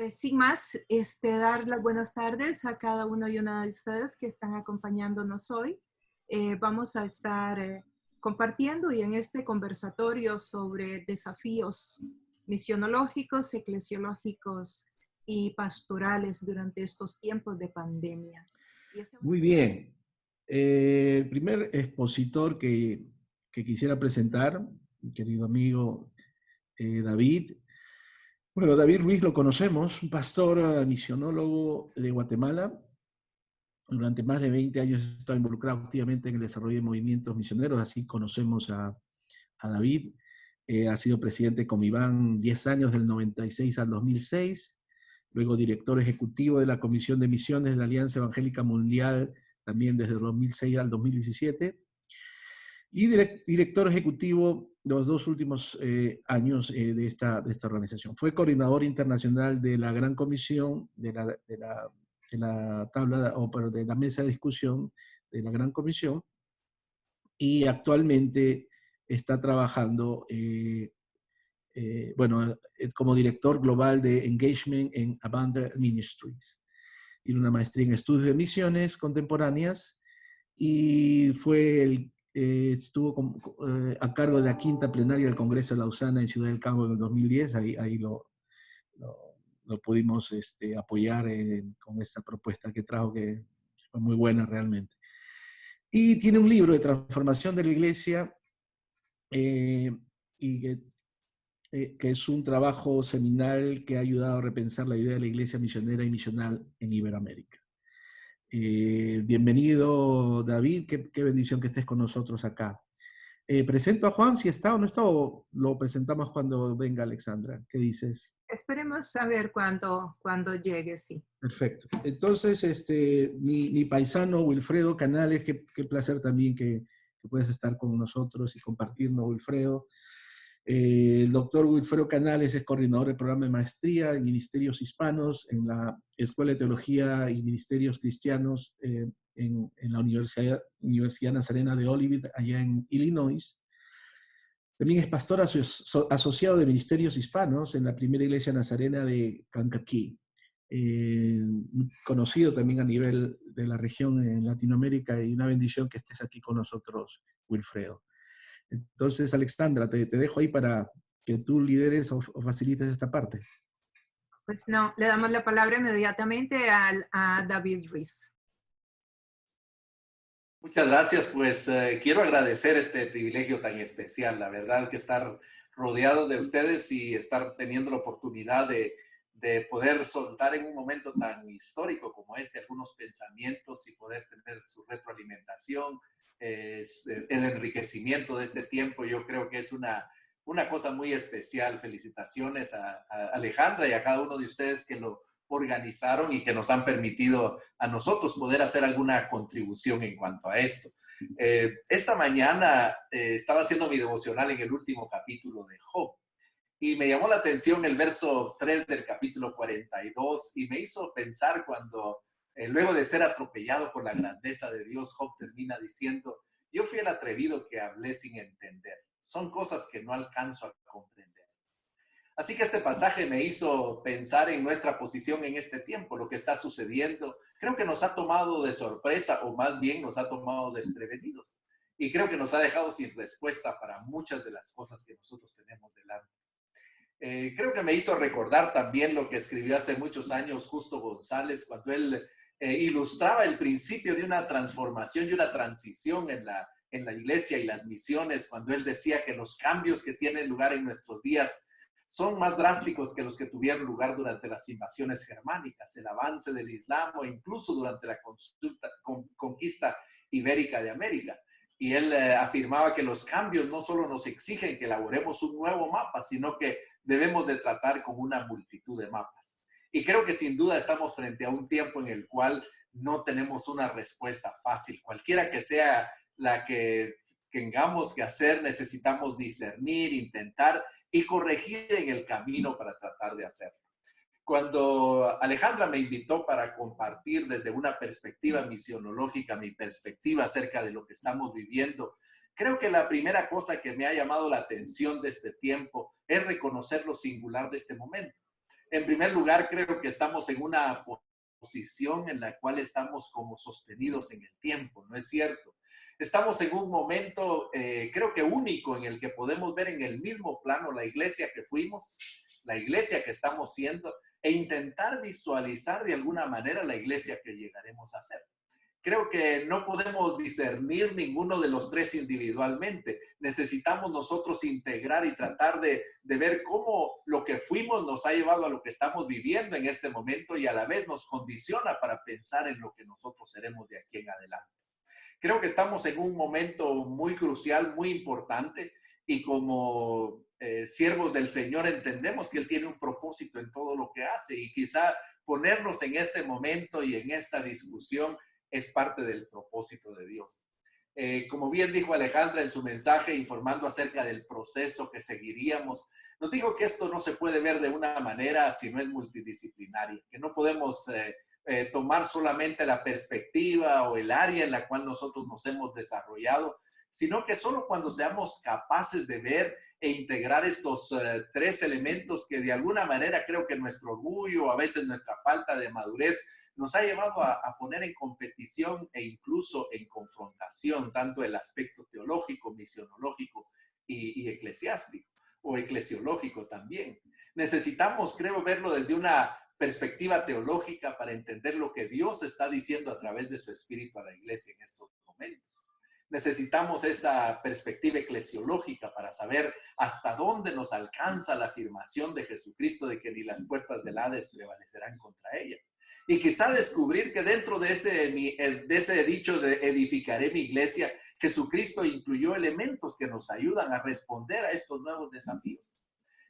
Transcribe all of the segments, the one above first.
Sin más, dar las buenas tardes a cada uno y una de ustedes que están acompañándonos hoy. Vamos a estar compartiendo y en este conversatorio sobre desafíos misionológicos, eclesiológicos y pastorales durante estos tiempos de pandemia. Muy bien. El primer expositor que quisiera presentar, mi querido amigo David. Bueno, David Ruiz lo conocemos, un pastor misionólogo de Guatemala. Durante más de 20 años ha estado involucrado activamente en el desarrollo de movimientos misioneros, así conocemos a David. Ha sido presidente de Comiván 10 años, del 96 al 2006. Luego director ejecutivo de la Comisión de Misiones de la Alianza Evangélica Mundial, también desde el 2006 al 2017. Y director ejecutivo los 2 últimos años de esta organización. Fue coordinador internacional de la Gran Comisión, de la tabla, de la mesa de discusión de la Gran Comisión, y actualmente está trabajando como director global de Engagement en Abundant Ministries. Tiene una maestría en estudios de misiones contemporáneas y estuvo a cargo de la quinta plenaria del Congreso de Lausana en Ciudad del Cabo en el 2010. Ahí lo pudimos apoyar con esta propuesta que trajo, que fue muy buena realmente. Y tiene un libro de transformación de la iglesia y que es un trabajo seminal que ha ayudado a repensar la idea de la iglesia misionera y misional en Iberoamérica. Bienvenido, David, qué bendición que estés con nosotros acá. Presento a Juan, si está o no está, o lo presentamos cuando venga Alexandra. ¿Qué dices? Esperemos saber cuándo llegue, sí. Perfecto. Entonces, mi paisano Wilfredo Canales, qué placer también que puedas estar con nosotros y compartirnos, Wilfredo. El doctor Wilfredo Canales es coordinador del programa de maestría en Ministerios Hispanos en la Escuela de Teología y Ministerios Cristianos en la Universidad Nazarena de Olivet, allá en Illinois. También es pastor asociado de Ministerios Hispanos en la Primera Iglesia Nazarena de Kankakee. Conocido también a nivel de la región en Latinoamérica, y una bendición que estés aquí con nosotros, Wilfredo. Entonces, Alexandra, te dejo ahí para que tú lideres o facilites esta parte. Pues no, le damos la palabra inmediatamente a David Ruiz. Muchas gracias, pues quiero agradecer este privilegio tan especial, la verdad que estar rodeado de ustedes y estar teniendo la oportunidad de poder soltar en un momento tan histórico como este algunos pensamientos y poder tener su retroalimentación, el enriquecimiento de este tiempo, yo creo que es una cosa muy especial. Felicitaciones a Alejandra y a cada uno de ustedes que lo organizaron y que nos han permitido a nosotros poder hacer alguna contribución en cuanto a esto. Esta mañana estaba haciendo mi devocional en el último capítulo de Job y me llamó la atención el verso 3 del capítulo 42 y me hizo pensar cuando luego de ser atropellado por la grandeza de Dios, Job termina diciendo: yo fui el atrevido que hablé sin entender. Son cosas que no alcanzo a comprender. Así que este pasaje me hizo pensar en nuestra posición en este tiempo, lo que está sucediendo. Creo que nos ha tomado de sorpresa, o más bien nos ha tomado desprevenidos. Y creo que nos ha dejado sin respuesta para muchas de las cosas que nosotros tenemos delante. Creo que me hizo recordar también lo que escribió hace muchos años Justo González, cuando él ilustraba el principio de una transformación y una transición en la iglesia y las misiones, cuando él decía que los cambios que tienen lugar en nuestros días son más drásticos que los que tuvieron lugar durante las invasiones germánicas, el avance del Islam o incluso durante la conquista ibérica de América. Y él afirmaba que los cambios no solo nos exigen que elaboremos un nuevo mapa, sino que debemos de tratar con una multitud de mapas. Y creo que sin duda estamos frente a un tiempo en el cual no tenemos una respuesta fácil. Cualquiera que sea la que tengamos que hacer, necesitamos discernir, intentar y corregir en el camino para tratar de hacerlo. Cuando Alejandra me invitó para compartir desde una perspectiva misionológica, mi perspectiva acerca de lo que estamos viviendo, creo que la primera cosa que me ha llamado la atención de este tiempo es reconocer lo singular de este momento. En primer lugar, creo que estamos en una posición en la cual estamos como sostenidos en el tiempo, ¿no es cierto? Estamos en un momento, creo que único, en el que podemos ver en el mismo plano la iglesia que fuimos, la iglesia que estamos siendo, e intentar visualizar de alguna manera la iglesia que llegaremos a ser. Creo que no podemos discernir ninguno de los tres individualmente. Necesitamos nosotros integrar y tratar de ver cómo lo que fuimos nos ha llevado a lo que estamos viviendo en este momento y a la vez nos condiciona para pensar en lo que nosotros seremos de aquí en adelante. Creo que estamos en un momento muy crucial, muy importante, y como siervos del Señor entendemos que Él tiene un propósito en todo lo que hace, y quizá ponernos en este momento y en esta discusión es parte del propósito de Dios. Como bien dijo Alejandra en su mensaje, informando acerca del proceso que seguiríamos, nos dijo que esto no se puede ver de una manera si no es multidisciplinaria, que no podemos tomar solamente la perspectiva o el área en la cual nosotros nos hemos desarrollado, sino que solo cuando seamos capaces de ver e integrar estos tres elementos que de alguna manera creo que nuestro orgullo, a veces nuestra falta de madurez, nos ha llevado a poner en competición e incluso en confrontación tanto el aspecto teológico, misionológico y eclesiástico o eclesiológico también. Necesitamos, creo, verlo desde una perspectiva teológica para entender lo que Dios está diciendo a través de su Espíritu a la iglesia en estos momentos. Necesitamos esa perspectiva eclesiológica para saber hasta dónde nos alcanza la afirmación de Jesucristo de que ni las puertas del Hades prevalecerán contra ella. Y quizá descubrir que dentro de ese dicho de edificaré mi iglesia, Jesucristo incluyó elementos que nos ayudan a responder a estos nuevos desafíos.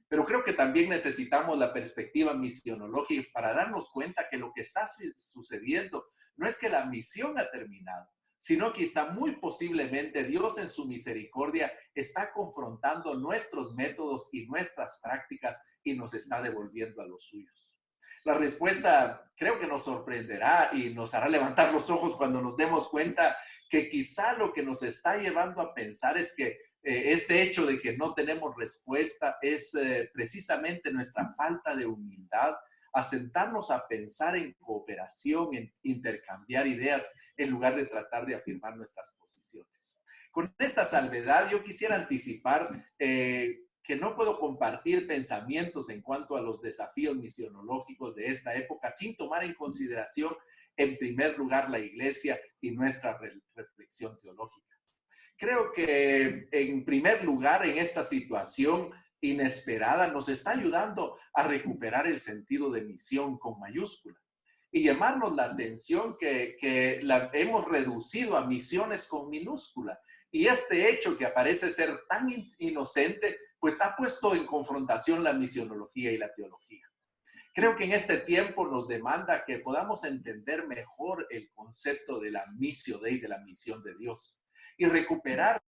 Pero creo que también necesitamos la perspectiva misionológica para darnos cuenta que lo que está sucediendo no es que la misión ha terminado, sino quizá muy posiblemente Dios en su misericordia está confrontando nuestros métodos y nuestras prácticas y nos está devolviendo a los suyos. La respuesta creo que nos sorprenderá y nos hará levantar los ojos cuando nos demos cuenta que quizá lo que nos está llevando a pensar es que este hecho de que no tenemos respuesta es precisamente nuestra falta de humildad, a sentarnos a pensar en cooperación, en intercambiar ideas, en lugar de tratar de afirmar nuestras posiciones. Con esta salvedad, yo quisiera anticipar que no puedo compartir pensamientos en cuanto a los desafíos misionológicos de esta época sin tomar en consideración, en primer lugar, la iglesia y nuestra reflexión teológica. Creo que, en primer lugar, en esta situación inesperada, nos está ayudando a recuperar el sentido de misión con mayúscula y llamarnos la atención que la hemos reducido a misiones con minúscula. Y este hecho que parece ser tan inocente, pues ha puesto en confrontación la misionología y la teología. Creo que en este tiempo nos demanda que podamos entender mejor el concepto de la missio Dei, de la misión de Dios, y recuperar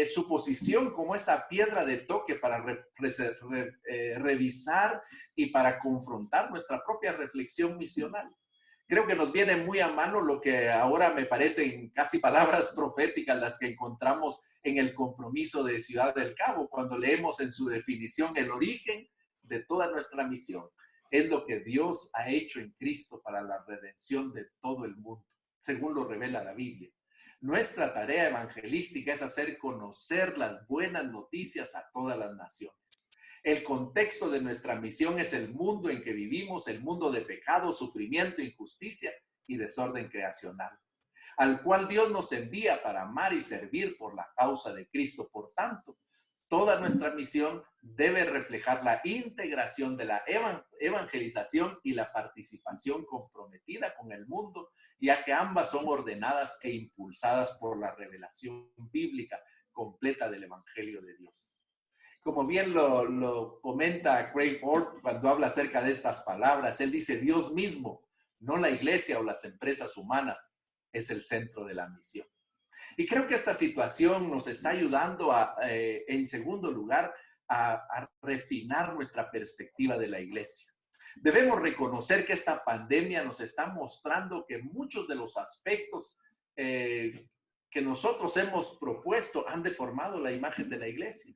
su posición como esa piedra de toque para revisar y para confrontar nuestra propia reflexión misional. Creo que nos viene muy a mano lo que ahora me parecen casi palabras proféticas las que encontramos en el compromiso de Ciudad del Cabo, cuando leemos en su definición el origen de toda nuestra misión. Es lo que Dios ha hecho en Cristo para la redención de todo el mundo, según lo revela la Biblia. Nuestra tarea evangelística es hacer conocer las buenas noticias a todas las naciones. El contexto de nuestra misión es el mundo en que vivimos, el mundo de pecado, sufrimiento, injusticia y desorden creacional, al cual Dios nos envía para amar y servir por la causa de Cristo. Por tanto, toda nuestra misión debe reflejar la integración de la evangelización y la participación comprometida con el mundo, ya que ambas son ordenadas e impulsadas por la revelación bíblica completa del Evangelio de Dios. Como bien lo comenta Craig Orth cuando habla acerca de estas palabras, él dice: Dios mismo, no la iglesia o las empresas humanas, es el centro de la misión. Y creo que esta situación nos está ayudando en segundo lugar, a refinar nuestra perspectiva de la iglesia. Debemos reconocer que esta pandemia nos está mostrando que muchos de los aspectos que nosotros hemos propuesto han deformado la imagen de la iglesia.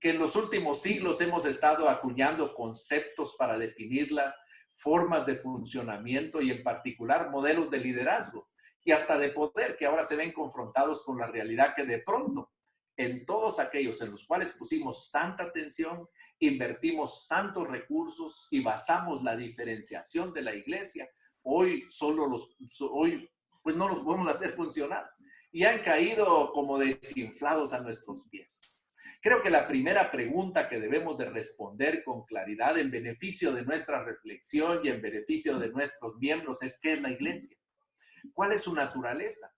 que en los últimos siglos hemos estado acuñando conceptos para definirla, formas de funcionamiento y en particular modelos de liderazgo y hasta de poder que ahora se ven confrontados con la realidad que de pronto en todos aquellos en los cuales pusimos tanta atención, invertimos tantos recursos y basamos la diferenciación de la iglesia, hoy pues no los podemos hacer funcionar y han caído como desinflados a nuestros pies. Creo que la primera pregunta que debemos de responder con claridad en beneficio de nuestra reflexión y en beneficio de nuestros miembros es ¿qué es la iglesia? ¿Cuál es su naturaleza?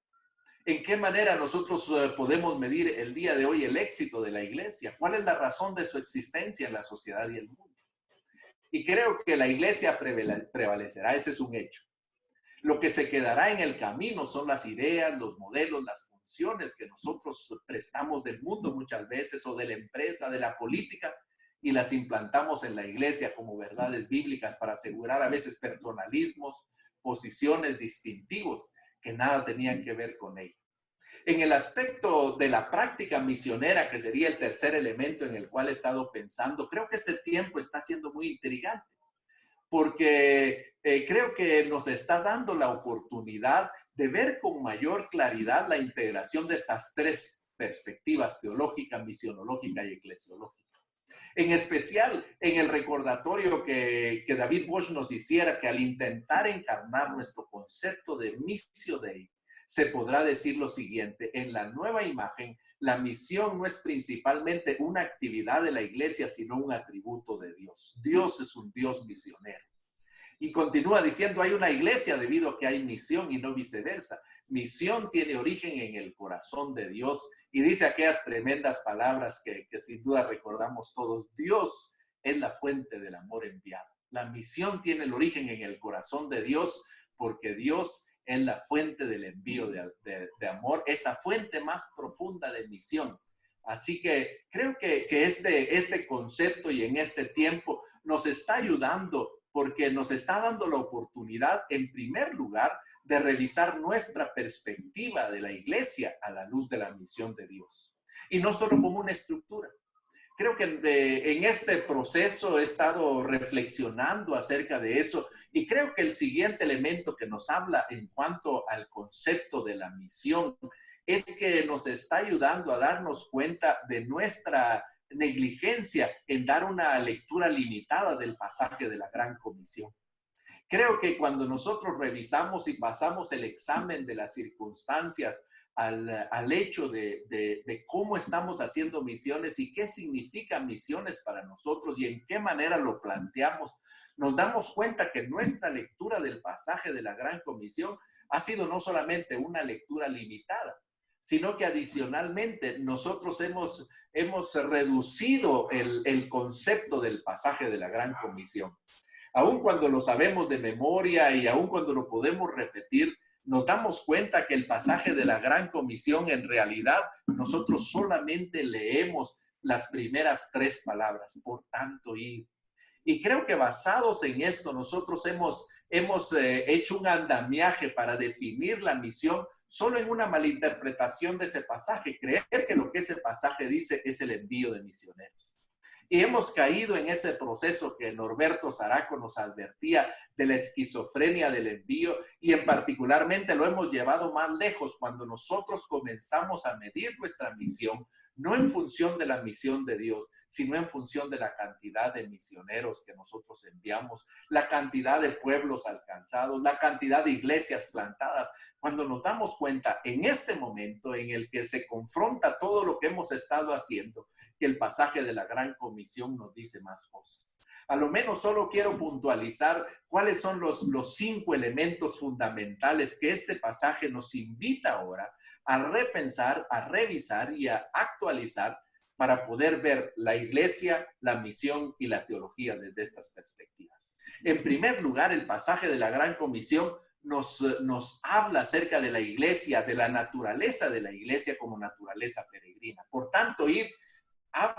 ¿En qué manera nosotros podemos medir el día de hoy el éxito de la iglesia? ¿Cuál es la razón de su existencia en la sociedad y el mundo? Y creo que la iglesia prevalecerá, ese es un hecho. Lo que se quedará en el camino son las ideas, los modelos, las funciones que nosotros prestamos del mundo muchas veces o de la empresa, de la política y las implantamos en la iglesia como verdades bíblicas para asegurar a veces personalismos, posiciones distintivos que nada tenían que ver con ella. En el aspecto de la práctica misionera, que sería el tercer elemento en el cual he estado pensando, creo que este tiempo está siendo muy intrigante, porque creo que nos está dando la oportunidad de ver con mayor claridad la integración de estas tres perspectivas, teológica, misionológica y eclesiológica. En especial en el recordatorio que David Bosch nos hiciera, que al intentar encarnar nuestro concepto de missio Dei, se podrá decir lo siguiente: en la nueva imagen, la misión no es principalmente una actividad de la iglesia, sino un atributo de Dios. Dios es un Dios misionero. Y continúa diciendo, hay una iglesia debido a que hay misión y no viceversa. Misión tiene origen en el corazón de Dios. Y dice aquellas tremendas palabras que sin duda recordamos todos. Dios es la fuente del amor enviado. La misión tiene el origen en el corazón de Dios porque Dios es la fuente del envío de amor, esa fuente más profunda de misión. Así que creo que este concepto y en este tiempo nos está ayudando porque nos está dando la oportunidad, en primer lugar, de revisar nuestra perspectiva de la iglesia a la luz de la misión de Dios. Y no solo como una estructura. Creo que en este proceso he estado reflexionando acerca de eso y creo que el siguiente elemento que nos habla en cuanto al concepto de la misión es que nos está ayudando a darnos cuenta de nuestra negligencia en dar una lectura limitada del pasaje de la Gran Comisión. Creo que cuando nosotros revisamos y pasamos el examen de las circunstancias al hecho de cómo estamos haciendo misiones y qué significan misiones para nosotros y en qué manera lo planteamos, nos damos cuenta que nuestra lectura del pasaje de la Gran Comisión ha sido no solamente una lectura limitada, sino que adicionalmente nosotros hemos reducido el concepto del pasaje de la Gran Comisión. Aun cuando lo sabemos de memoria y aun cuando lo podemos repetir, nos damos cuenta que el pasaje de la Gran Comisión, en realidad, nosotros solamente leemos las primeras 3 palabras, por tanto, ir. Y creo que basados en esto, nosotros hemos hecho un andamiaje para definir la misión solo en una malinterpretación de ese pasaje, creer que lo que ese pasaje dice es el envío de misioneros. Y hemos caído en ese proceso que Norberto Zaraco nos advertía de la esquizofrenia del envío y en particularmente lo hemos llevado más lejos cuando nosotros comenzamos a medir nuestra misión, no en función de la misión de Dios, sino en función de la cantidad de misioneros que nosotros enviamos, la cantidad de pueblos alcanzados, la cantidad de iglesias plantadas. Cuando nos damos cuenta en este momento en el que se confronta todo lo que hemos estado haciendo, que el pasaje de la Gran Comisión nos dice más cosas. A lo menos solo quiero puntualizar cuáles son los 5 elementos fundamentales que este pasaje nos invita ahora a repensar, a revisar y a actualizar para poder ver la iglesia, la misión y la teología desde estas perspectivas. En primer lugar, el pasaje de la Gran Comisión nos habla acerca de la iglesia, de la naturaleza de la iglesia como naturaleza peregrina. Por tanto,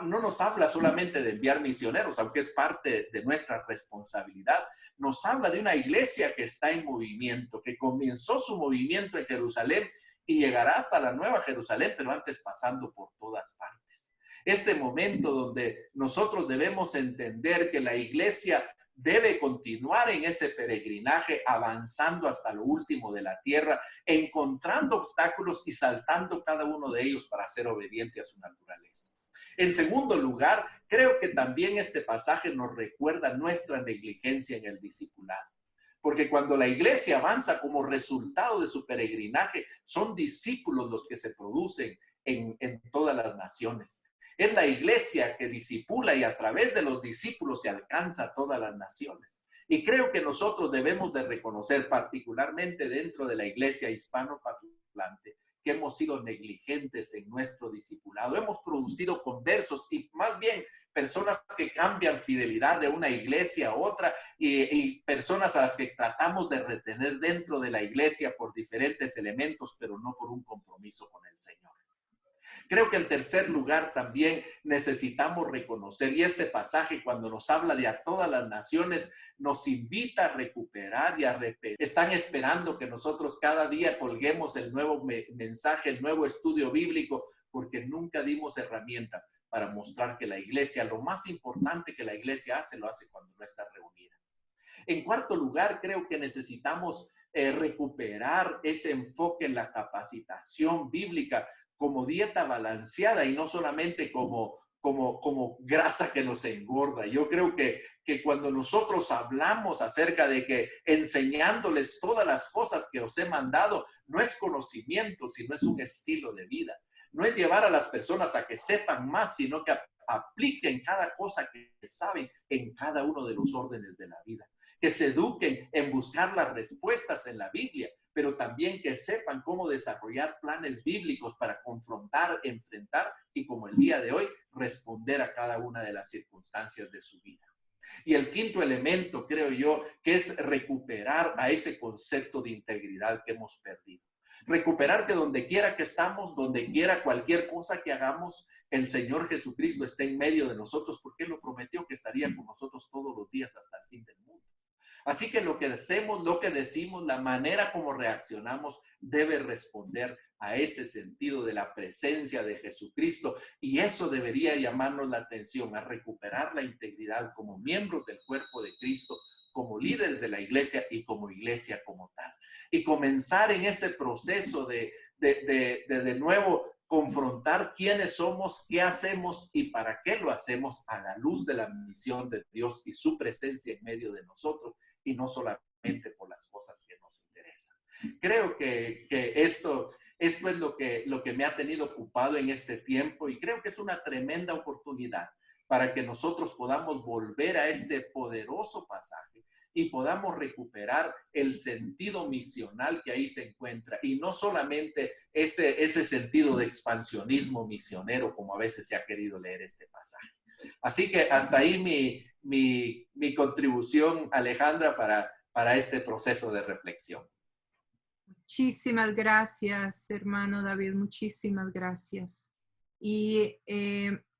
no nos habla solamente de enviar misioneros, aunque es parte de nuestra responsabilidad. Nos habla de una iglesia que está en movimiento, que comenzó su movimiento en Jerusalén y llegará hasta la Nueva Jerusalén, pero antes pasando por todas partes. Este momento donde nosotros debemos entender que la iglesia debe continuar en ese peregrinaje, avanzando hasta lo último de la tierra, encontrando obstáculos y saltando cada uno de ellos para ser obediente a su naturaleza. En segundo lugar, creo que también este pasaje nos recuerda nuestra negligencia en el discipulado. Porque cuando la iglesia avanza como resultado de su peregrinaje, son discípulos los que se producen en todas las naciones. Es la iglesia que discipula y a través de los discípulos se alcanza a todas las naciones. Y creo que nosotros debemos de reconocer, particularmente dentro de la iglesia hispanoparlante, que hemos sido negligentes en nuestro discipulado. Hemos producido conversos y más bien personas que cambian fidelidad de una iglesia a otra y personas a las que tratamos de retener dentro de la iglesia por diferentes elementos, pero no por un compromiso con el Señor. Creo que en tercer lugar también necesitamos reconocer, y este pasaje cuando nos habla de a todas las naciones, nos invita a recuperar y a repetir. Están esperando que nosotros cada día colguemos el nuevo mensaje, el nuevo estudio bíblico, porque nunca dimos herramientas para mostrar que la iglesia, lo más importante que la iglesia hace, lo hace cuando no está reunida. En cuarto lugar, creo que necesitamos recuperar ese enfoque en la capacitación bíblica como dieta balanceada y no solamente como grasa que nos engorda. Yo creo que cuando nosotros hablamos acerca de que enseñándoles todas las cosas que os he mandado, no es conocimiento, sino es un estilo de vida. No es llevar a las personas a que sepan más, sino que apliquen cada cosa que saben en cada uno de los órdenes de la vida. Que se eduquen en buscar las respuestas en la Biblia, pero también que sepan cómo desarrollar planes bíblicos para confrontar, enfrentar y, como el día de hoy, responder a cada una de las circunstancias de su vida. Y el quinto elemento, creo yo, que es recuperar a ese concepto de integridad que hemos perdido. Recuperar que donde quiera que estamos, donde quiera cualquier cosa que hagamos, el Señor Jesucristo esté en medio de nosotros, porque Él lo prometió que estaría con nosotros todos los días hasta el fin del mundo. Así que lo que hacemos, lo que decimos, la manera como reaccionamos debe responder a ese sentido de la presencia de Jesucristo, y eso debería llamarnos la atención a recuperar la integridad como miembros del cuerpo de Cristo, como líderes de la iglesia y como iglesia como tal. Y comenzar en ese proceso de nuevo confrontar quiénes somos, qué hacemos y para qué lo hacemos a la luz de la misión de Dios y su presencia en medio de nosotros, y no solamente por las cosas que nos interesan. Creo que esto es lo que me ha tenido ocupado en este tiempo, y creo que es una tremenda oportunidad para que nosotros podamos volver a este poderoso pasaje y podamos recuperar el sentido misional que ahí se encuentra, y no solamente ese sentido de expansionismo misionero como a veces se ha querido leer este pasaje. Así que hasta ahí mi contribución, Alejandra, para este proceso de reflexión. Muchísimas gracias, hermano David, muchísimas gracias. Y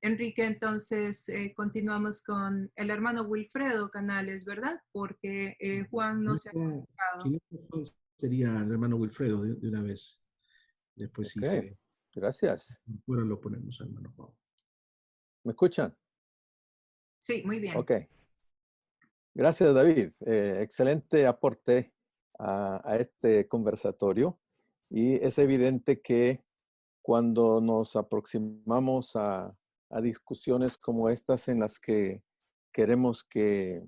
Enrique, entonces continuamos con el hermano Wilfredo Canales, ¿verdad? Porque Juan no se ha comunicado. Sería el hermano Wilfredo de una vez. Después sí se... Gracias. Ahora lo ponemos, hermano Juan. ¿Me escuchan? Sí, muy bien. Ok. Gracias, David. Excelente aporte a este conversatorio. Y es evidente que cuando nos aproximamos a discusiones como estas en las que queremos que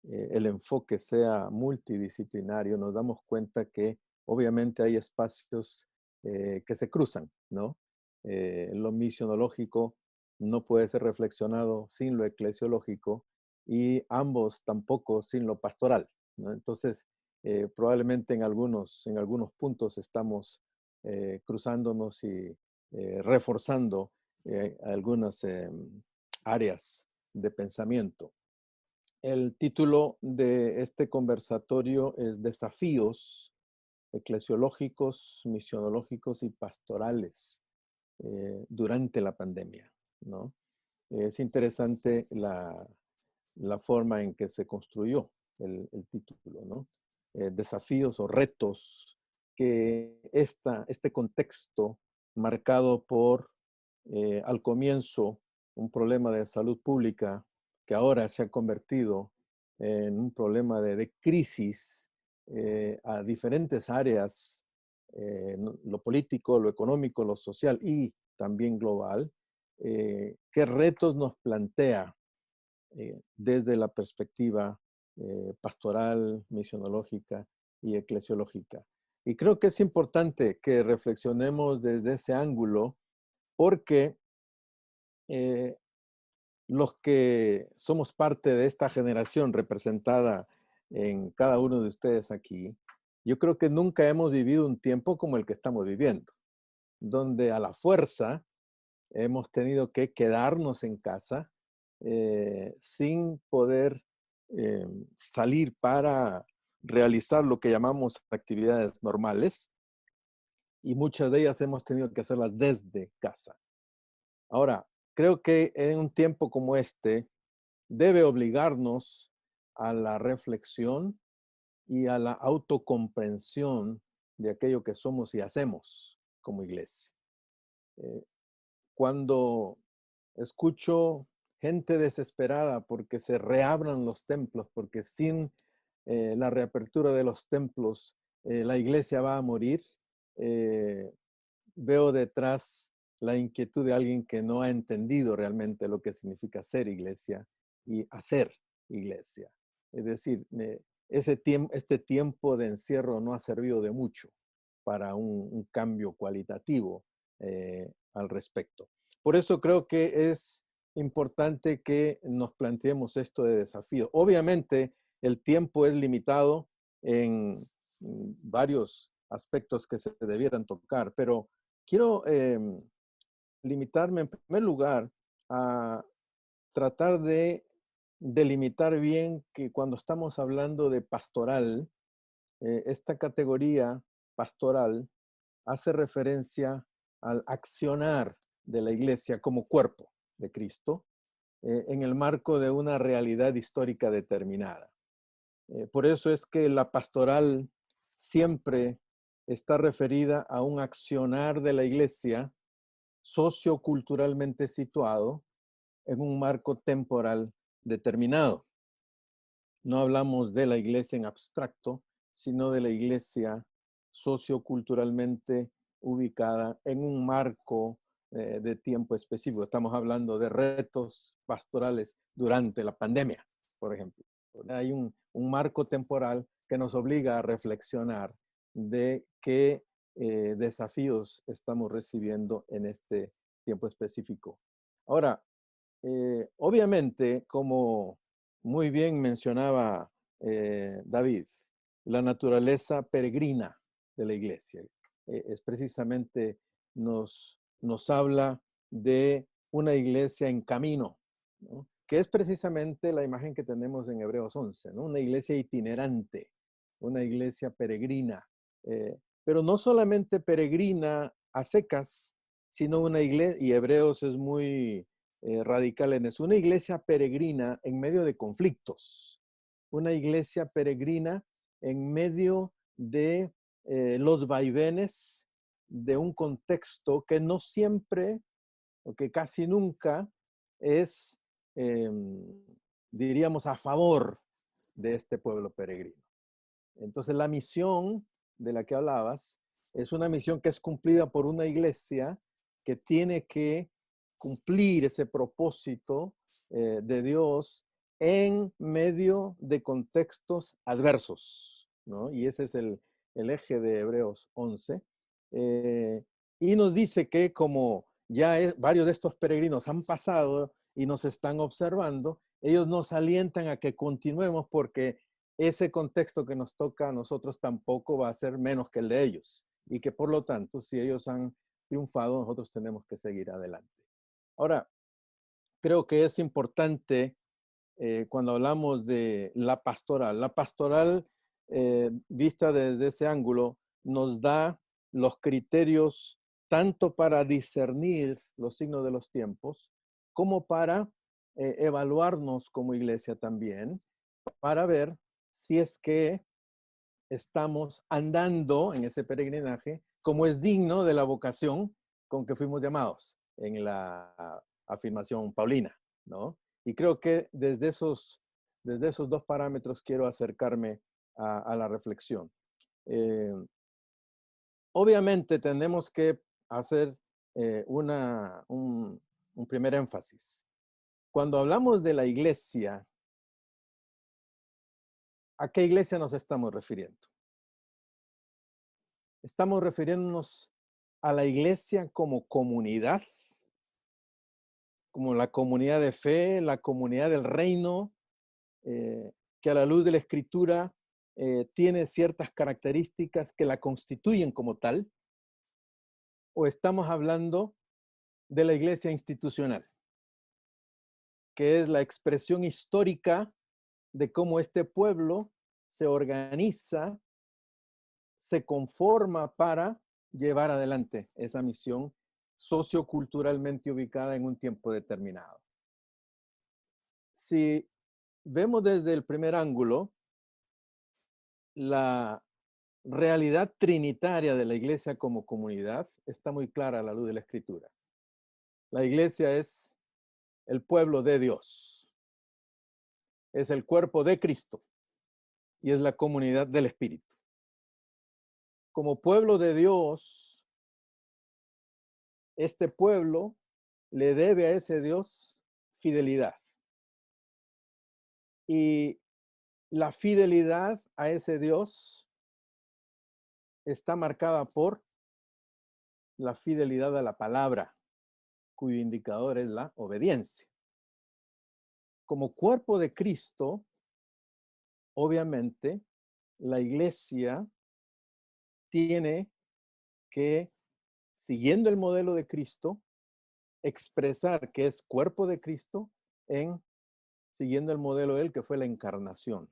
el enfoque sea multidisciplinario, nos damos cuenta que obviamente hay espacios que se cruzan, ¿no? Lo misionológico no puede ser reflexionado sin lo eclesiológico, y ambos tampoco sin lo pastoral, ¿no? Entonces, probablemente en algunos puntos estamos cruzándonos y reforzando algunas áreas de pensamiento. El título de este conversatorio es Desafíos eclesiológicos, misionológicos y pastorales durante la pandemia, ¿no? Es interesante la forma en que se construyó el título, ¿no? Desafíos o retos que este contexto marcado por al comienzo un problema de salud pública que ahora se ha convertido en un problema de crisis a diferentes áreas, lo político, lo económico, lo social y también global, ¿qué retos nos plantea desde la perspectiva pastoral, misionológica y eclesiológica? Y creo que es importante que reflexionemos desde ese ángulo porque eh, los que somos parte de esta generación representada en cada uno de ustedes aquí, yo creo que nunca hemos vivido un tiempo como el que estamos viviendo, donde a la fuerza hemos tenido que quedarnos en casa sin poder salir para realizar lo que llamamos actividades normales y muchas de ellas hemos tenido que hacerlas desde casa. Ahora, creo que en un tiempo como este debe obligarnos a la reflexión y a la autocomprensión de aquello que somos y hacemos como iglesia. Cuando escucho gente desesperada porque se reabran los templos, porque sin la reapertura de los templos la iglesia va a morir, veo detrás la inquietud de alguien que no ha entendido realmente lo que significa ser iglesia y hacer iglesia. Es decir, este tiempo de encierro no ha servido de mucho para un cambio cualitativo al respecto. Por eso creo que es importante que nos planteemos esto de desafío. Obviamente, el tiempo es limitado en varios aspectos que se debieran tocar, pero quiero limitarme en primer lugar a tratar de delimitar bien que cuando estamos hablando de pastoral, esta categoría pastoral hace referencia al accionar de la iglesia como cuerpo de Cristo en el marco de una realidad histórica determinada. Por eso es que la pastoral siempre está referida a un accionar de la iglesia socioculturalmente situado en un marco temporal determinado. No hablamos de la iglesia en abstracto, sino de la iglesia socioculturalmente ubicada en un marco de tiempo específico. Estamos hablando de retos pastorales durante la pandemia, por ejemplo. Hay un marco temporal que nos obliga a reflexionar de qué desafíos estamos recibiendo en este tiempo específico. Ahora, obviamente, como muy bien mencionaba David, la naturaleza peregrina de la iglesia es precisamente nos habla de una iglesia en camino, ¿no? Que es precisamente la imagen que tenemos en Hebreos 11, ¿no? Una iglesia itinerante, una iglesia peregrina, pero no solamente peregrina a secas, sino una iglesia, y Hebreos es muy radical en eso, una iglesia peregrina en medio de conflictos, una iglesia peregrina en medio de los vaivenes de un contexto que no siempre, o que casi nunca es, diríamos, a favor de este pueblo peregrino. Entonces la misión de la que hablabas es una misión que es cumplida por una iglesia que tiene que cumplir ese propósito de Dios en medio de contextos adversos, ¿no? Y ese es el eje de Hebreos 11. Y nos dice que como ya varios de estos peregrinos han pasado y nos están observando, ellos nos alientan a que continuemos porque ese contexto que nos toca a nosotros tampoco va a ser menos que el de ellos. Y que por lo tanto, si ellos han triunfado, nosotros tenemos que seguir adelante. Ahora, creo que es importante cuando hablamos de la pastoral vista desde ese ángulo nos da los criterios tanto para discernir los signos de los tiempos como para evaluarnos como iglesia también, para ver si es que estamos andando en ese peregrinaje como es digno de la vocación con que fuimos llamados. en la afirmación paulina, ¿no? Y creo que desde esos dos parámetros quiero acercarme a la reflexión. Obviamente tenemos que hacer un primer énfasis. Cuando hablamos de la iglesia, ¿a qué iglesia nos estamos refiriendo? Estamos refiriéndonos a la iglesia como comunidad, como la comunidad de fe, la comunidad del reino, que a la luz de la Escritura tiene ciertas características que la constituyen como tal, o estamos hablando de la iglesia institucional, que es la expresión histórica de cómo este pueblo se organiza, se conforma para llevar adelante esa misión socioculturalmente ubicada en un tiempo determinado. Si vemos desde el primer ángulo, la realidad trinitaria de la iglesia como comunidad está muy clara a la luz de la Escritura. La iglesia es el pueblo de Dios, es el cuerpo de Cristo y es la comunidad del Espíritu. Como pueblo de Dios, este pueblo le debe a ese Dios fidelidad. Y la fidelidad a ese Dios está marcada por la fidelidad a la palabra, cuyo indicador es la obediencia. Como cuerpo de Cristo, obviamente, la iglesia tiene que, siguiendo el modelo de Cristo, expresar que es cuerpo de Cristo siguiendo el modelo de él, que fue la encarnación,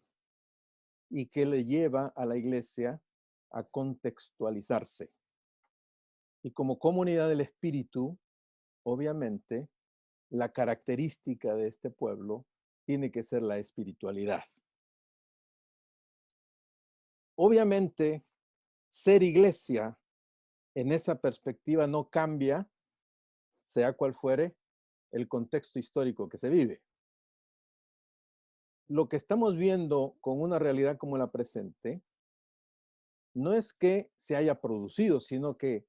y que le lleva a la iglesia a contextualizarse. Y como comunidad del Espíritu, obviamente, la característica de este pueblo tiene que ser la espiritualidad. Obviamente, ser iglesia en esa perspectiva no cambia, sea cual fuere el contexto histórico que se vive. Lo que estamos viendo con una realidad como la presente no es que se haya producido, sino que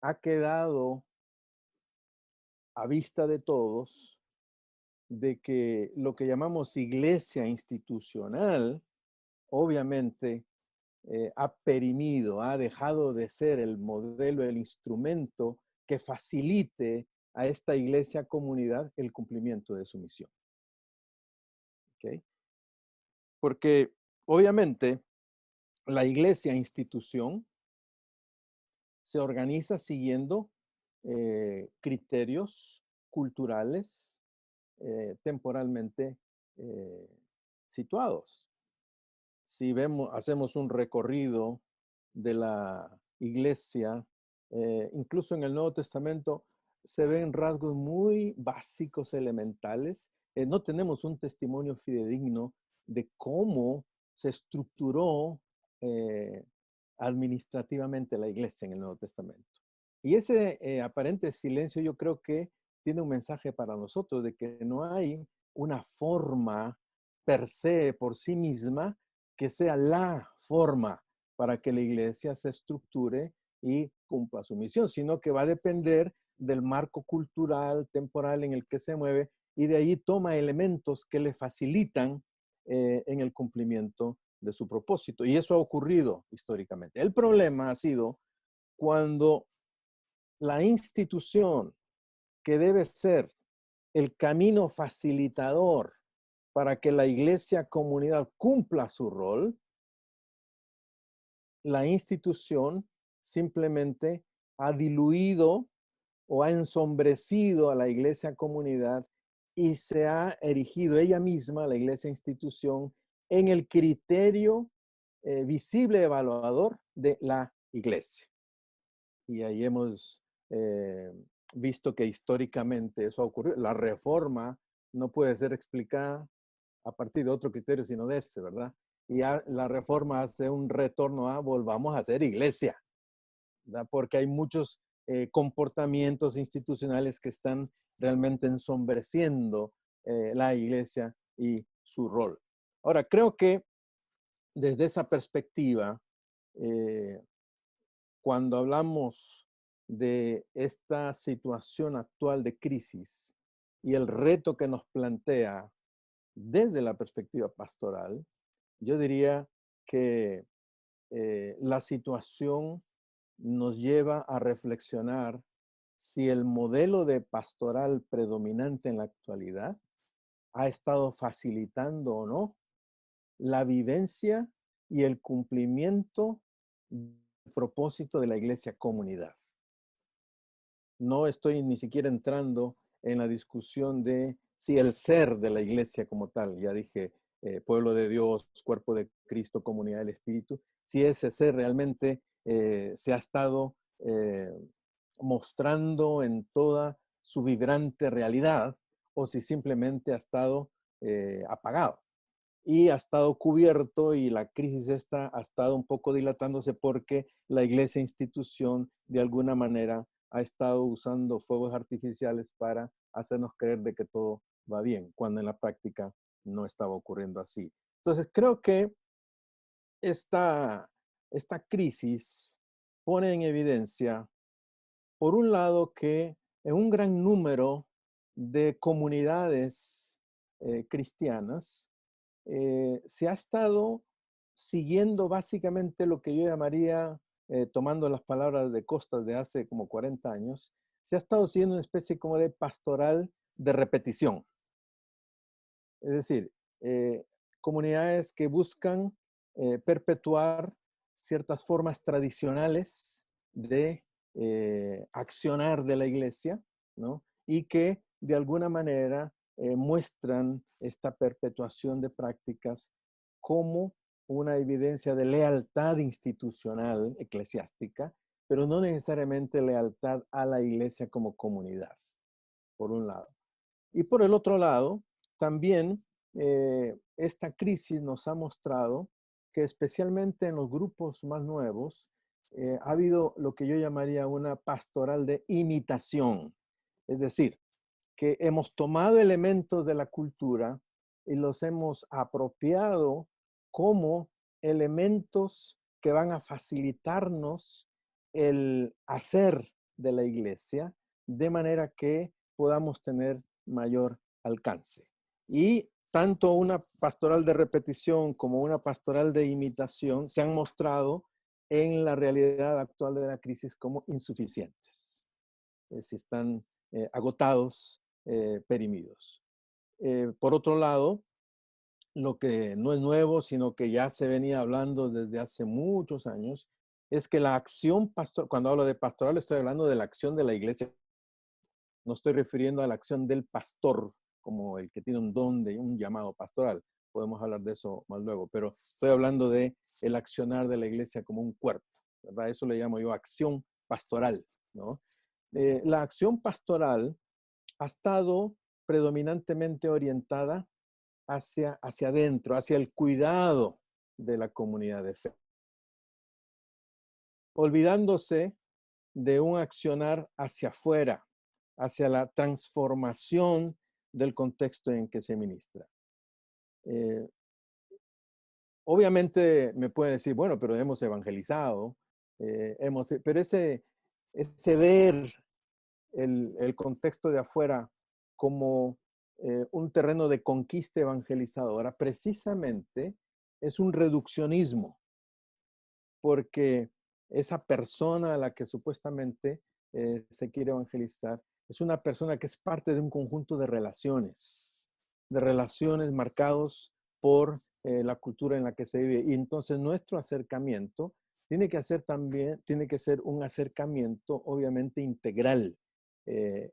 ha quedado a vista de todos de que lo que llamamos iglesia institucional, obviamente, ha perimido, ha dejado de ser el modelo, el instrumento que facilite a esta iglesia comunidad el cumplimiento de su misión. ¿Okay? Porque obviamente la iglesia institución se organiza siguiendo criterios culturales temporalmente situados. Si hacemos un recorrido de la iglesia, incluso en el Nuevo Testamento, se ven rasgos muy básicos, elementales. No tenemos un testimonio fidedigno de cómo se estructuró administrativamente la iglesia en el Nuevo Testamento. Y ese aparente silencio yo creo que tiene un mensaje para nosotros de que no hay una forma per se, por sí misma, que sea la forma para que la iglesia se estructure y cumpla su misión, sino que va a depender del marco cultural, temporal en el que se mueve, y de ahí toma elementos que le facilitan en el cumplimiento de su propósito. Y eso ha ocurrido históricamente. El problema ha sido cuando la institución que debe ser el camino facilitador para que la iglesia comunidad cumpla su rol, la institución simplemente ha diluido o ha ensombrecido a la iglesia comunidad y se ha erigido ella misma, la iglesia institución, en el criterio visible evaluador de la iglesia. Y ahí hemos visto que históricamente eso ha ocurrido. La reforma no puede ser explicada a partir de otro criterio, sino de ese, ¿verdad? Y la reforma hace un retorno a volvamos a ser iglesia, ¿verdad? Porque hay muchos comportamientos institucionales que están realmente ensombreciendo la iglesia y su rol. Ahora, creo que desde esa perspectiva, cuando hablamos de esta situación actual de crisis y el reto que nos plantea desde la perspectiva pastoral, yo diría que la situación nos lleva a reflexionar si el modelo de pastoral predominante en la actualidad ha estado facilitando o no la vivencia y el cumplimiento del propósito de la iglesia comunidad. No estoy ni siquiera entrando en la discusión de si el ser de la iglesia como tal, ya dije, pueblo de Dios, cuerpo de Cristo, comunidad del Espíritu, si ese ser realmente se ha estado mostrando en toda su vibrante realidad o si simplemente ha estado apagado y ha estado cubierto y la crisis esta ha estado un poco dilatándose porque la iglesia institución de alguna manera ha estado usando fuegos artificiales para hacernos creer de que todo va bien, cuando en la práctica no estaba ocurriendo así. Entonces creo que esta crisis pone en evidencia, por un lado, que en un gran número de comunidades cristianas se ha estado siguiendo básicamente lo que yo llamaría, tomando las palabras de Costas de hace como 40 años, se ha estado siguiendo una especie como de pastoral de repetición. Es decir, comunidades que buscan perpetuar ciertas formas tradicionales de accionar de la iglesia, ¿no? Y que de alguna manera muestran esta perpetuación de prácticas como una evidencia de lealtad institucional eclesiástica, pero no necesariamente lealtad a la iglesia como comunidad, por un lado. Y por el otro lado, también esta crisis nos ha mostrado que especialmente en los grupos más nuevos ha habido lo que yo llamaría una pastoral de imitación. Es decir, que hemos tomado elementos de la cultura y los hemos apropiado como elementos que van a facilitarnos el hacer de la iglesia de manera que podamos tener mayor alcance. Y tanto una pastoral de repetición como una pastoral de imitación se han mostrado en la realidad actual de la crisis como insuficientes. Si están agotados, perimidos. Por otro lado, lo que no es nuevo, sino que ya se venía hablando desde hace muchos años, es que la acción pastoral, cuando hablo de pastoral, estoy hablando de la acción de la iglesia. No estoy refiriendo a la acción del pastor, como el que tiene un don de un llamado pastoral. Podemos hablar de eso más luego, pero estoy hablando de el accionar de la iglesia como un cuerpo, ¿verdad? Eso le llamo yo acción pastoral, ¿no? La acción pastoral ha estado predominantemente orientada hacia adentro, hacia el cuidado de la comunidad de fe, olvidándose de un accionar hacia afuera, hacia la transformación del contexto en que se ministra. Obviamente me pueden decir, bueno, pero hemos evangelizado, pero ese ver el contexto de afuera como un terreno de conquista evangelizadora, precisamente es un reduccionismo, porque esa persona a la que supuestamente se quiere evangelizar es una persona que es parte de un conjunto de relaciones marcados por la cultura en la que se vive. Y entonces nuestro acercamiento tiene que ser un acercamiento obviamente integral.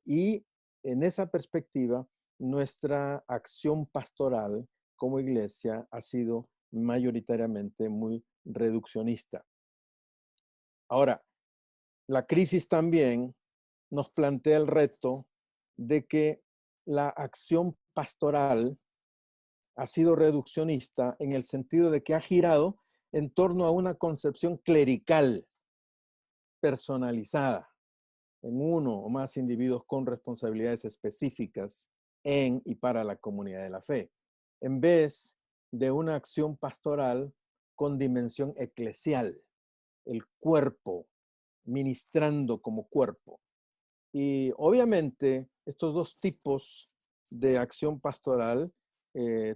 Y en esa perspectiva, nuestra acción pastoral como iglesia ha sido mayoritariamente muy reduccionista. Ahora, la crisis también nos plantea el reto de que la acción pastoral ha sido reduccionista en el sentido de que ha girado en torno a una concepción clerical, personalizada, en uno o más individuos con responsabilidades específicas en y para la comunidad de la fe, en vez de una acción pastoral con dimensión eclesial, el cuerpo, ministrando como cuerpo. Y obviamente estos dos tipos de acción pastoral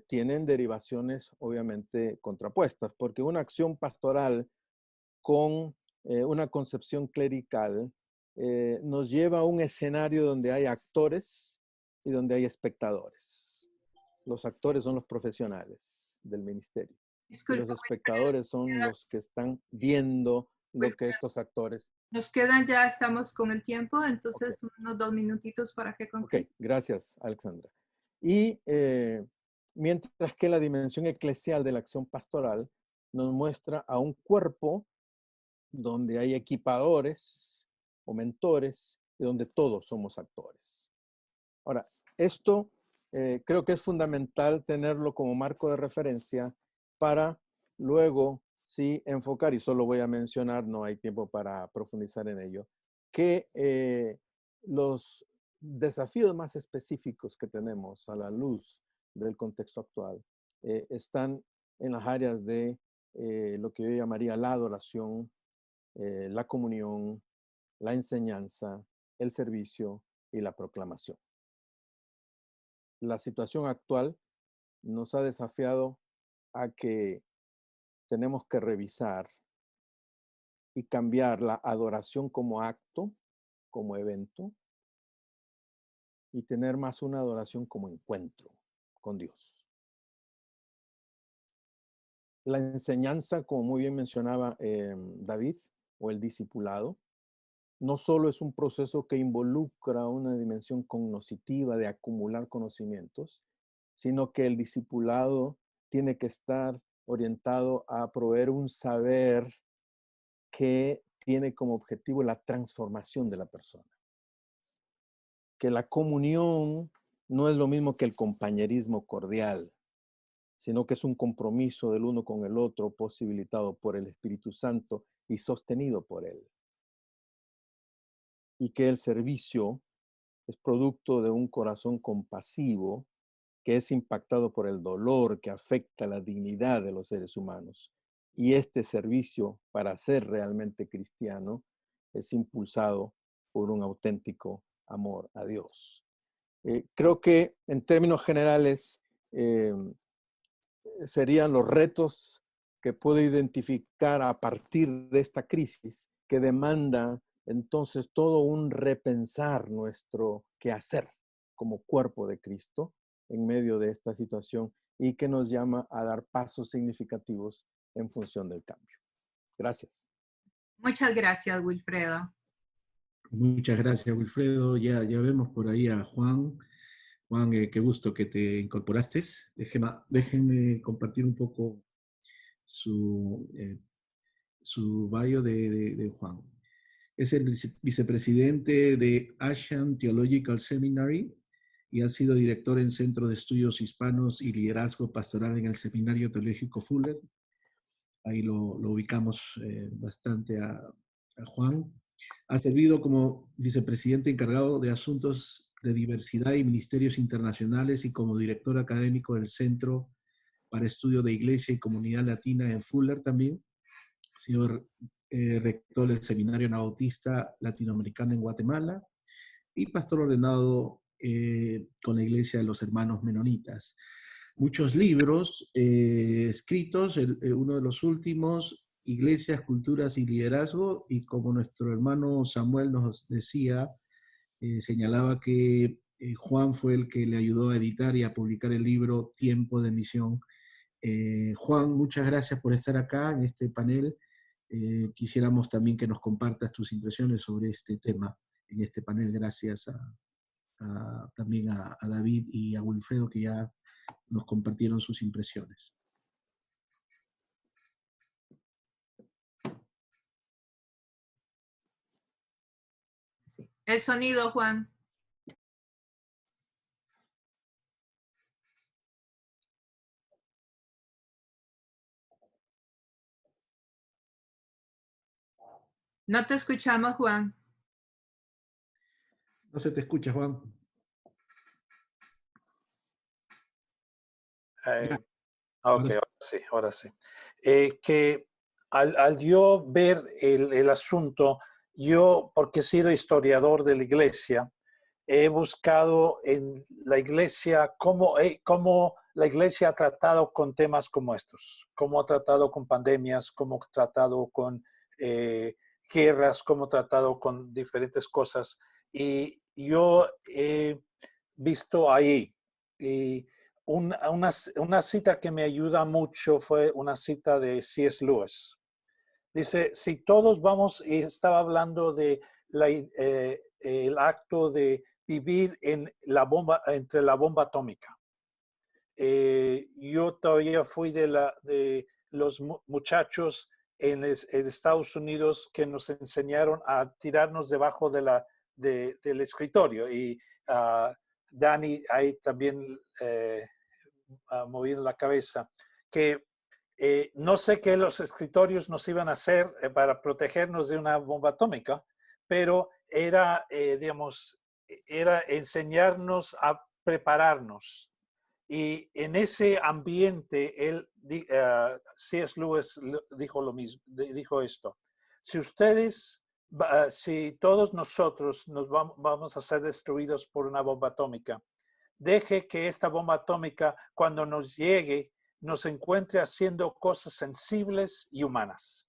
tienen derivaciones obviamente contrapuestas, porque una acción pastoral con una concepción clerical nos lleva a un escenario donde hay actores y donde hay espectadores. Los actores son los profesionales del ministerio y los Disculpa, espectadores son los que están viendo lo que Wilfredo, estos actores. nos quedan ya, estamos con el tiempo, Ok, entonces unos 2 minutitos para que okay, concluya. gracias, Alexandra. Y mientras que la dimensión eclesial de la acción pastoral nos muestra a un cuerpo donde hay equipadores o mentores y donde todos somos actores. Ahora, esto creo que es fundamental tenerlo como marco de referencia para luego sí enfocar, y solo voy a mencionar, no hay tiempo para profundizar en ello, que los desafíos más específicos que tenemos a la luz del contexto actual están en las áreas de lo que yo llamaría la adoración, la comunión, la enseñanza, el servicio y la proclamación. La situación actual nos ha desafiado a que tenemos que revisar y cambiar la adoración como acto, como evento, y tener más una adoración como encuentro con Dios. La enseñanza, como muy bien mencionaba David, o el discipulado, no solo es un proceso que involucra una dimensión cognitiva de acumular conocimientos, sino que el discipulado tiene que estar orientado a proveer un saber que tiene como objetivo la transformación de la persona. Que la comunión no es lo mismo que el compañerismo cordial, sino que es un compromiso del uno con el otro posibilitado por el Espíritu Santo y sostenido por él. Y que el servicio es producto de un corazón compasivo que es impactado por el dolor que afecta la dignidad de los seres humanos. Y este servicio, para ser realmente cristiano, es impulsado por un auténtico amor a Dios. Creo que en términos generales serían los retos que puedo identificar a partir de esta crisis que demanda entonces todo un repensar nuestro quehacer como cuerpo de Cristo en medio de esta situación y que nos llama a dar pasos significativos en función del cambio. Gracias. Muchas gracias, Wilfredo. Muchas gracias, Wilfredo. Ya vemos por ahí a Juan. Juan, qué gusto que te incorporaste. Déjenme compartir un poco su bio de Juan. Es el vicepresidente de Asian Theological Seminary y ha sido director en Centro de Estudios Hispanos y Liderazgo Pastoral en el Seminario Teológico Fuller. Ahí lo ubicamos bastante a Juan. Ha servido como vicepresidente encargado de asuntos de diversidad y ministerios internacionales y como director académico del Centro para Estudio de Iglesia y Comunidad Latina en Fuller también. Ha sido rector del Seminario Anabautista Latinoamericano en Guatemala y pastor ordenado con la Iglesia de los Hermanos Menonitas. Muchos libros escritos, uno de los últimos, Iglesias, Culturas y Liderazgo, y como nuestro hermano Samuel nos decía, señalaba que Juan fue el que le ayudó a editar y a publicar el libro Tiempo de Misión. Juan, muchas gracias por estar acá en este panel. Quisiéramos también que nos compartas tus impresiones sobre este tema en este panel, gracias también a David y a Wilfredo que ya nos compartieron sus impresiones. Sí. El sonido, Juan. No te escuchamos, Juan. No se te escucha, Juan. Ya, Ok, ahora sí. Que al yo ver el asunto, yo, porque he sido historiador de la iglesia, he buscado en la iglesia cómo la iglesia ha tratado con temas como estos, cómo ha tratado con pandemias, cómo ha tratado con guerras, cómo ha tratado con diferentes cosas. Y yo he visto ahí, y una cita que me ayuda mucho fue una cita de C.S. Lewis. Dice, si todos vamos, y estaba hablando de el acto de vivir entre la bomba atómica. Yo todavía fui de los muchachos en Estados Unidos que nos enseñaron a tirarnos debajo del escritorio. Y Dani ahí también moviendo la cabeza, que no sé qué los escritorios nos iban a hacer para protegernos de una bomba atómica, pero digamos, era enseñarnos a prepararnos. Y en ese ambiente, C.S. Lewis dijo lo mismo, dijo esto: si todos nosotros vamos a ser destruidos por una bomba atómica, deje que esta bomba atómica, cuando nos llegue, nos encuentre haciendo cosas sensibles y humanas,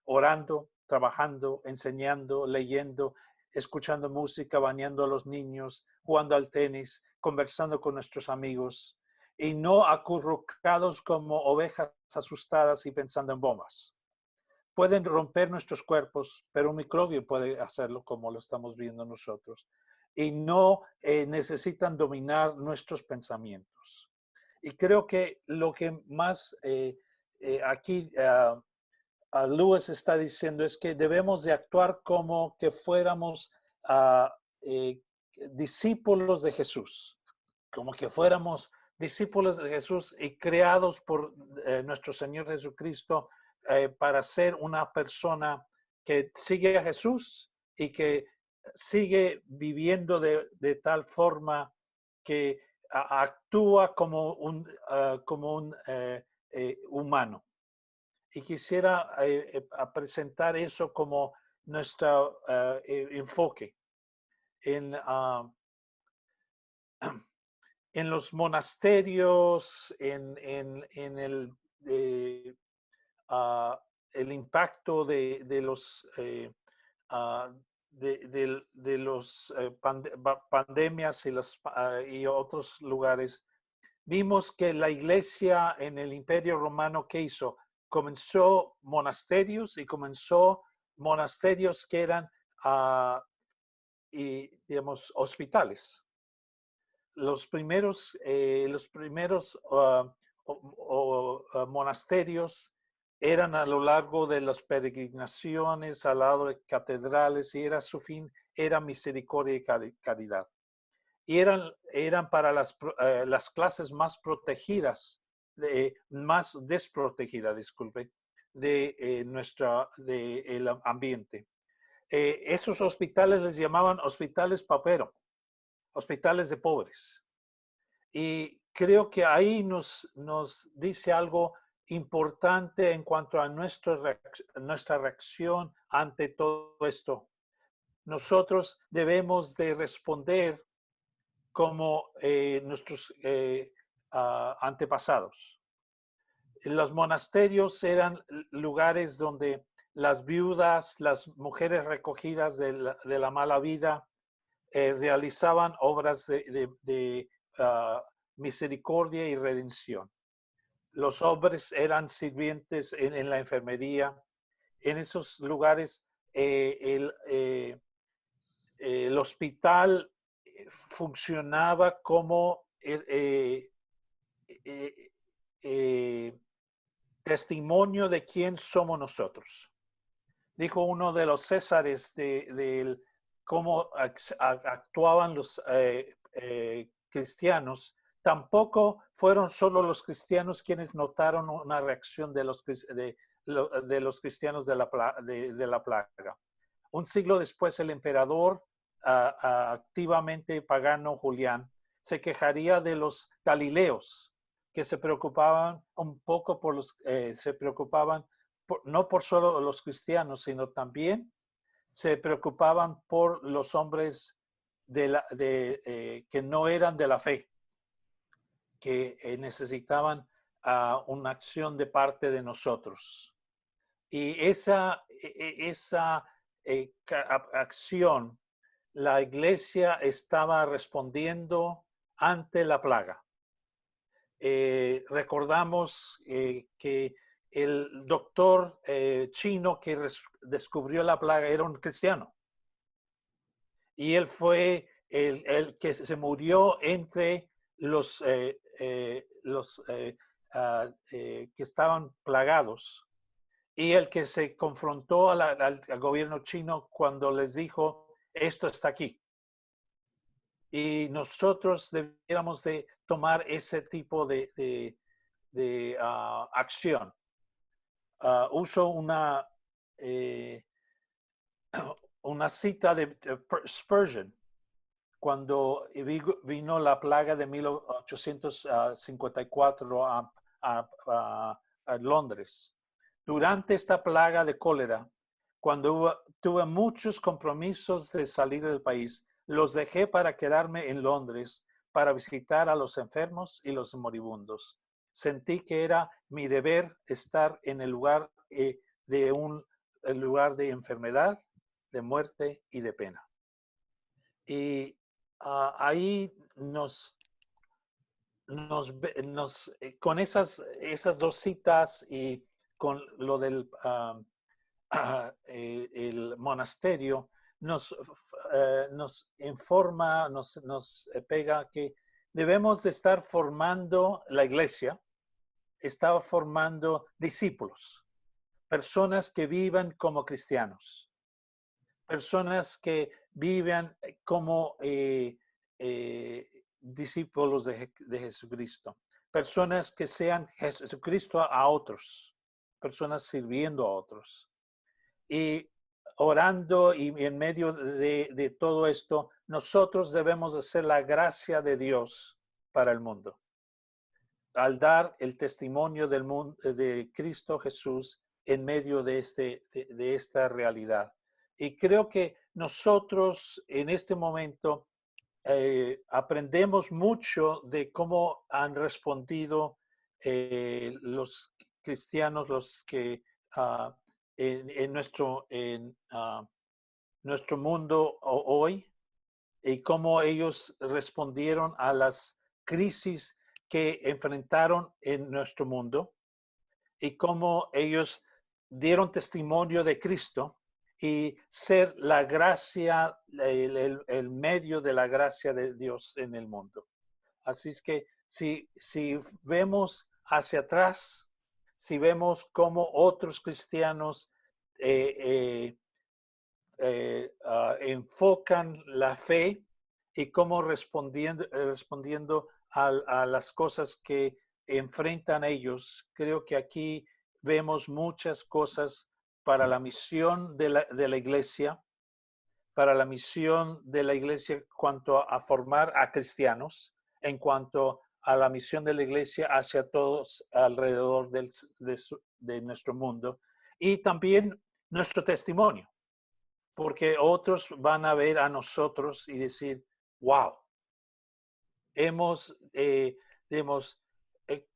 orando, trabajando, enseñando, leyendo, escuchando música, bañando a los niños, jugando al tenis, conversando con nuestros amigos, y no acurrucados como ovejas asustadas y pensando en bombas. Pueden romper nuestros cuerpos, pero un microbio puede hacerlo como lo estamos viendo nosotros. Y no necesitan dominar nuestros pensamientos. Y creo que lo que más aquí Lewis está diciendo es que debemos de actuar como que fuéramos discípulos de Jesús, como que fuéramos discípulos de Jesús y creados por nuestro Señor Jesucristo para ser una persona que sigue a Jesús y que sigue viviendo de tal forma que actúa como un humano. Y quisiera presentar eso como nuestro enfoque en los monasterios, en el impacto de los pandemias y otros lugares. Vimos que la iglesia en el Imperio Romano, ¿qué hizo? Comenzó monasterios que eran, digamos, hospitales. Los primeros monasterios eran a lo largo de las peregrinaciones, al lado de catedrales, y su fin era misericordia y caridad. Y eran para las clases más protegidas, más desprotegidas, disculpe, del ambiente. Esos hospitales les llamaban hospitales papero, hospitales de pobres. Y creo que ahí nos dice algo importante en cuanto a nuestra reacción ante todo esto. Nosotros debemos de responder como nuestros antepasados. Los monasterios eran lugares donde las viudas, las mujeres recogidas de la mala vida, realizaban obras de misericordia y redención. Los hombres eran sirvientes en la enfermería. En esos lugares el hospital funcionaba como testimonio de quién somos nosotros. Dijo uno de los Césares de cómo actuaban los cristianos. Tampoco fueron solo los cristianos quienes notaron una reacción de los cristianos de la plaga. Un siglo después, el emperador activamente pagano Julián se quejaría de los galileos, que se preocupaban un poco por se preocupaban no por solo los cristianos, sino también se preocupaban por los hombres que no eran de la fe, que necesitaban una acción de parte de nosotros. Y esa acción, la iglesia estaba respondiendo ante la plaga. Recordamos que el doctor chino que descubrió la plaga era un cristiano. Y él fue el que se murió entre los que estaban plagados. Y el que se confrontó al gobierno chino cuando les dijo, esto está aquí. Y nosotros debiéramos de tomar ese tipo de acción. Uso una cita de Spurgeon cuando vino la plaga de 1854 a Londres. Durante esta plaga de cólera, cuando tuve muchos compromisos de salir del país, los dejé para quedarme en Londres para visitar a los enfermos y los moribundos. Sentí que era mi deber estar en el lugar el lugar de enfermedad, de muerte y de pena. Y ahí con esas dos citas y con lo del el monasterio, nos informa, nos pega que debemos de estar formando la iglesia, estaba formando discípulos, personas que vivan como cristianos, personas que vivan como discípulos de Jesucristo, personas que sean Jesucristo a otros, personas sirviendo a otros. Y orando y en medio de todo esto, nosotros debemos hacer la gracia de Dios para el mundo. Al dar el testimonio del mundo, de Cristo Jesús en medio de esta realidad. Y creo que nosotros en este momento aprendemos mucho de cómo han respondido los cristianos, los que en nuestro mundo hoy, y cómo ellos respondieron a las crisis que enfrentaron en nuestro mundo y cómo ellos dieron testimonio de Cristo y ser la gracia, el medio de la gracia de Dios en el mundo. Así es que si vemos hacia atrás, si vemos cómo otros cristianos enfocan la fe y cómo respondiendo a las cosas que enfrentan ellos, creo que aquí vemos muchas cosas para la misión de la iglesia, para la misión de la iglesia en cuanto a formar a cristianos, en cuanto a la misión de la iglesia hacia todos alrededor de nuestro mundo, y también nuestro testimonio, porque otros van a ver a nosotros y decir, wow,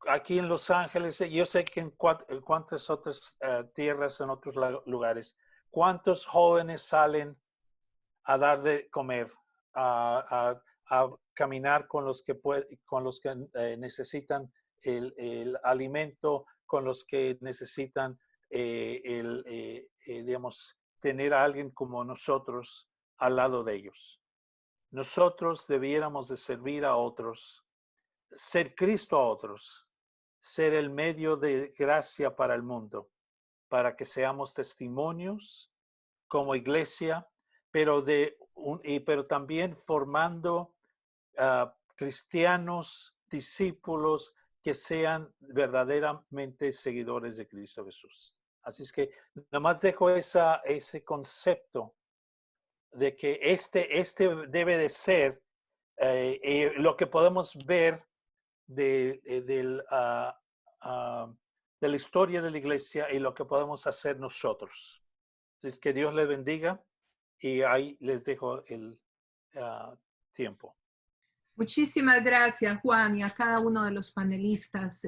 aquí en Los Ángeles, yo sé que en cuántas otras tierras, en otros lugares, cuántos jóvenes salen a dar de comer, a caminar con los que necesitan el alimento, con los que necesitan digamos, tener a alguien como nosotros al lado de ellos. Nosotros debiéramos de servir a otros, ser Cristo a otros, ser el medio de gracia para el mundo, para que seamos testimonios como iglesia, pero también formando cristianos, discípulos que sean verdaderamente seguidores de Cristo Jesús. Así es que nada más dejo ese concepto de que este debe de ser lo que podemos ver de la historia de la iglesia y lo que podemos hacer nosotros. Así es que Dios les bendiga y ahí les dejo el tiempo. Muchísimas gracias, Juan, y a cada uno de los panelistas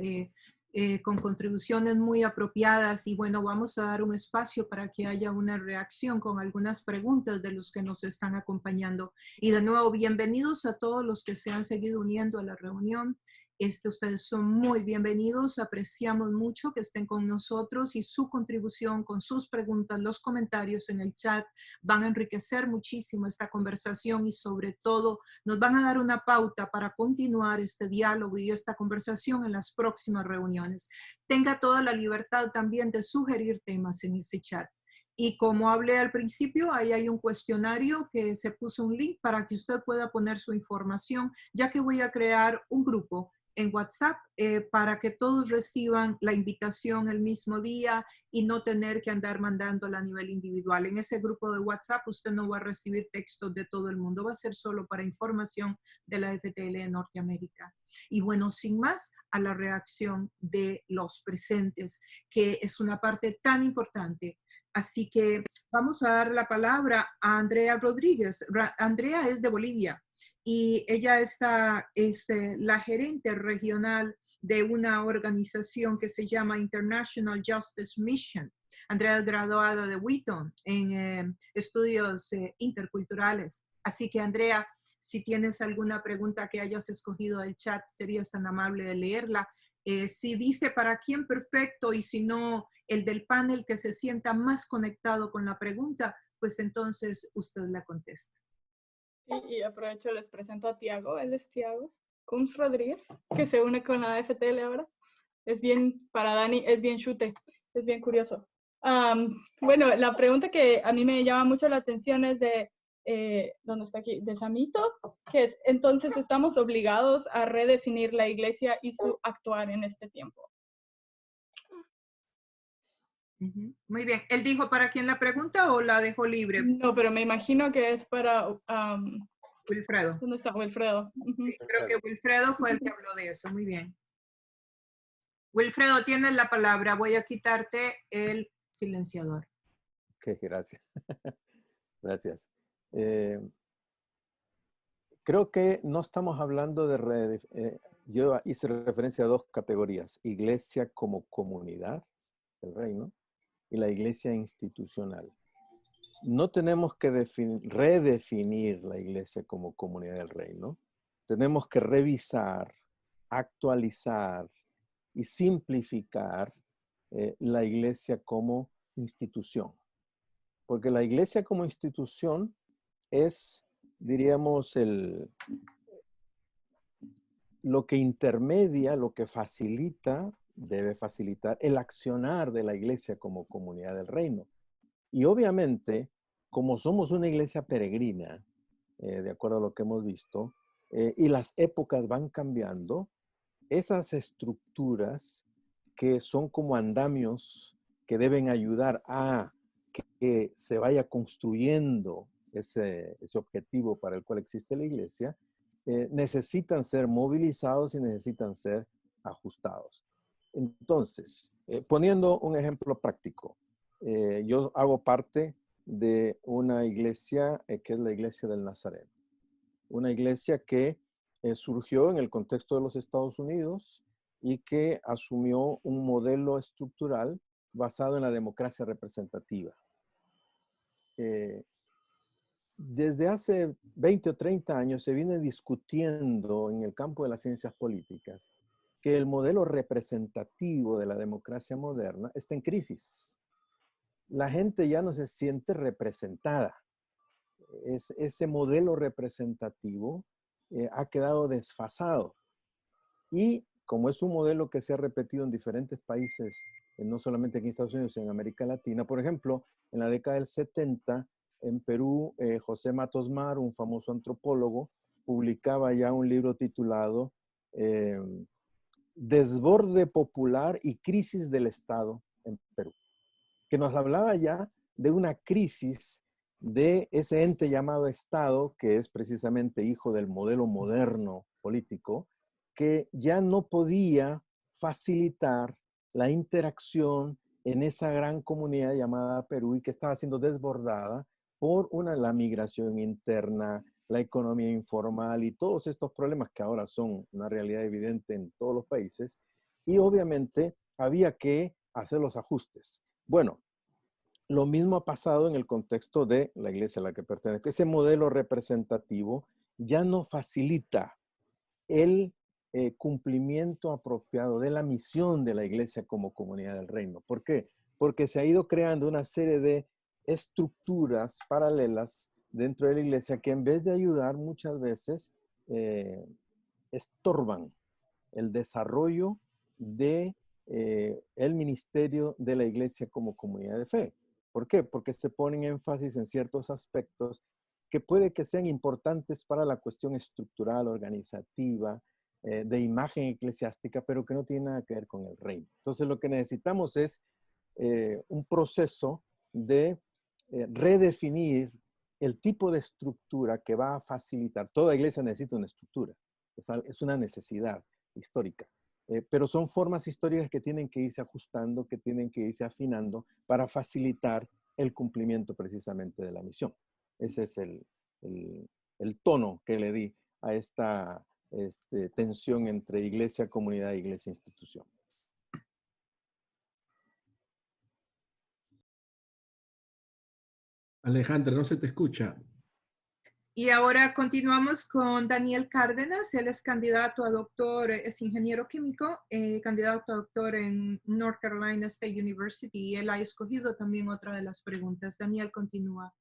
con contribuciones muy apropiadas. Y bueno, vamos a dar un espacio para que haya una reacción con algunas preguntas de los que nos están acompañando. Y de nuevo, bienvenidos a todos los que se han seguido uniendo a la reunión. Ustedes son muy bienvenidos, apreciamos mucho que estén con nosotros y su contribución con sus preguntas, los comentarios en el chat van a enriquecer muchísimo esta conversación y sobre todo nos van a dar una pauta para continuar este diálogo y esta conversación en las próximas reuniones. Tenga toda la libertad también de sugerir temas en este chat. Y como hablé al principio, ahí hay un cuestionario que se puso un link para que usted pueda poner su información, ya que voy a crear un grupo en WhatsApp para que todos reciban la invitación el mismo día y no tener que andar mandándola a nivel individual. En ese grupo de WhatsApp usted no va a recibir textos de todo el mundo, va a ser solo para información de la FTL de Norteamérica. Y bueno, sin más, a la reacción de los presentes, que es una parte tan importante. Así que vamos a dar la palabra a Andrea Rodríguez. Andrea es de Bolivia y ella es la gerente regional de una organización que se llama International Justice Mission. Andrea es graduada de Wheaton en estudios interculturales. Así que Andrea, si tienes alguna pregunta que hayas escogido del chat, serías tan amable de leerla. Si dice para quién, perfecto, y si no, el del panel que se sienta más conectado con la pregunta, pues entonces usted la contesta. Sí, y aprovecho, les presento a Tiago. Él es Tiago Kunz Rodríguez, que se une con la FTL ahora. Es bien, para Dani, es bien chute, es bien curioso. Bueno, la pregunta que a mí me llama mucho la atención es de, ¿dónde está aquí? De Samito, que entonces estamos obligados a redefinir la iglesia y su actuar en este tiempo. Muy bien. ¿Él dijo para quién la pregunta o la dejó libre? No, pero me imagino que es para Wilfredo. ¿Dónde está Wilfredo? Sí, creo que Wilfredo fue el que habló de eso. Muy bien. Wilfredo, tienes la palabra. Voy a quitarte el silenciador. Ok, gracias. Gracias. Creo que no estamos hablando de redes. Yo hice referencia a dos categorías: iglesia como comunidad del reino y la iglesia institucional. No tenemos que redefinir la iglesia como comunidad del reino. Tenemos que revisar, actualizar y simplificar la iglesia como institución. Porque la iglesia como institución es, diríamos, lo que intermedia, lo que facilita, debe facilitar el accionar de la iglesia como comunidad del reino. Y obviamente, como somos una iglesia peregrina, de acuerdo a lo que hemos visto, y las épocas van cambiando, esas estructuras que son como andamios que deben ayudar a que se vaya construyendo ese objetivo para el cual existe la iglesia, necesitan ser movilizados y necesitan ser ajustados. Entonces, poniendo un ejemplo práctico, yo hago parte de una iglesia que es la Iglesia del Nazareno. Una iglesia que surgió en el contexto de los Estados Unidos y que asumió un modelo estructural basado en la democracia representativa. Desde hace 20 o 30 años se viene discutiendo en el campo de las ciencias políticas que el modelo representativo de la democracia moderna está en crisis. La gente ya no se siente representada. Ese modelo representativo ha quedado desfasado. Y como es un modelo que se ha repetido en diferentes países, no solamente aquí en Estados Unidos, sino en América Latina, por ejemplo, en la década del 70, en Perú, José Matos Mar, un famoso antropólogo, publicaba ya un libro titulado Desborde popular y crisis del Estado en Perú, que nos hablaba ya de una crisis de ese ente llamado Estado, que es precisamente hijo del modelo moderno político, que ya no podía facilitar la interacción en esa gran comunidad llamada Perú y que estaba siendo desbordada por la migración interna, la economía informal y todos estos problemas que ahora son una realidad evidente en todos los países. Y obviamente había que hacer los ajustes. Bueno, lo mismo ha pasado en el contexto de la iglesia a la que pertenece. Ese modelo representativo ya no facilita el cumplimiento apropiado de la misión de la iglesia como comunidad del reino. ¿Por qué? Porque se ha ido creando una serie de estructuras paralelas dentro de la iglesia que en vez de ayudar muchas veces estorban el desarrollo de el ministerio de la iglesia como comunidad de fe. ¿Por qué? Porque se ponen énfasis en ciertos aspectos que puede que sean importantes para la cuestión estructural, organizativa, de imagen eclesiástica, pero que no tiene nada que ver con el reino. Entonces lo que necesitamos es un proceso de redefinir el tipo de estructura que va a facilitar. Toda iglesia necesita una estructura, es una necesidad histórica. Pero son formas históricas que tienen que irse ajustando, que tienen que irse afinando para facilitar el cumplimiento precisamente de la misión. Ese es el tono que le di a esta tensión entre iglesia, comunidad, iglesia, institución. Alejandra, no se te escucha. Y ahora continuamos con Daniel Cárdenas. Él es candidato a doctor, es ingeniero químico, candidato a doctor en North Carolina State University. Y él ha escogido también otra de las preguntas. Daniel, continúa.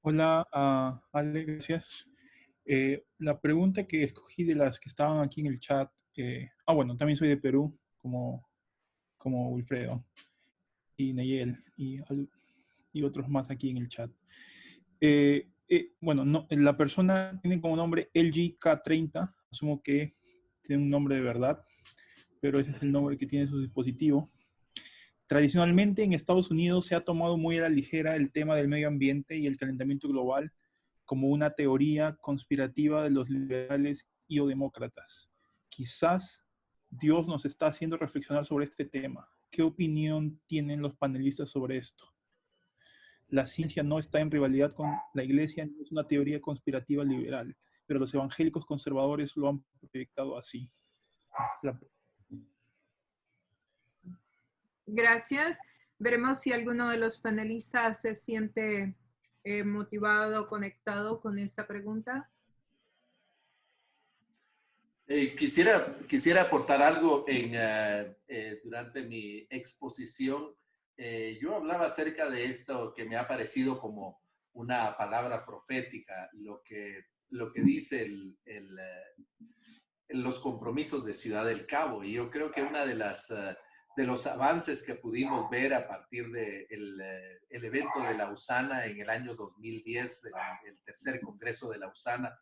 Hola, Ale, gracias. La pregunta que escogí de las que estaban aquí en el chat, bueno, también soy de Perú, como Wilfredo y Nayel y otros más aquí en el chat. Bueno, no, la persona tiene como nombre LGK30, asumo que tiene un nombre de verdad, pero ese es el nombre que tiene su dispositivo. Tradicionalmente en Estados Unidos se ha tomado muy a la ligera el tema del medio ambiente y el calentamiento global como una teoría conspirativa de los liberales y o demócratas. Quizás Dios nos está haciendo reflexionar sobre este tema. ¿Qué opinión tienen los panelistas sobre esto? La ciencia no está en rivalidad con la iglesia, ni es una teoría conspirativa liberal, pero los evangélicos conservadores lo han proyectado así. Gracias. Veremos si alguno de los panelistas se siente motivado, conectado con esta pregunta. Quisiera aportar algo durante mi exposición. Yo hablaba acerca de esto que me ha parecido como una palabra profética, lo que dice los compromisos de Ciudad del Cabo. Y yo creo que una de los avances que pudimos ver a partir del evento de Lausana en el año 2010, el tercer Congreso de Lausana,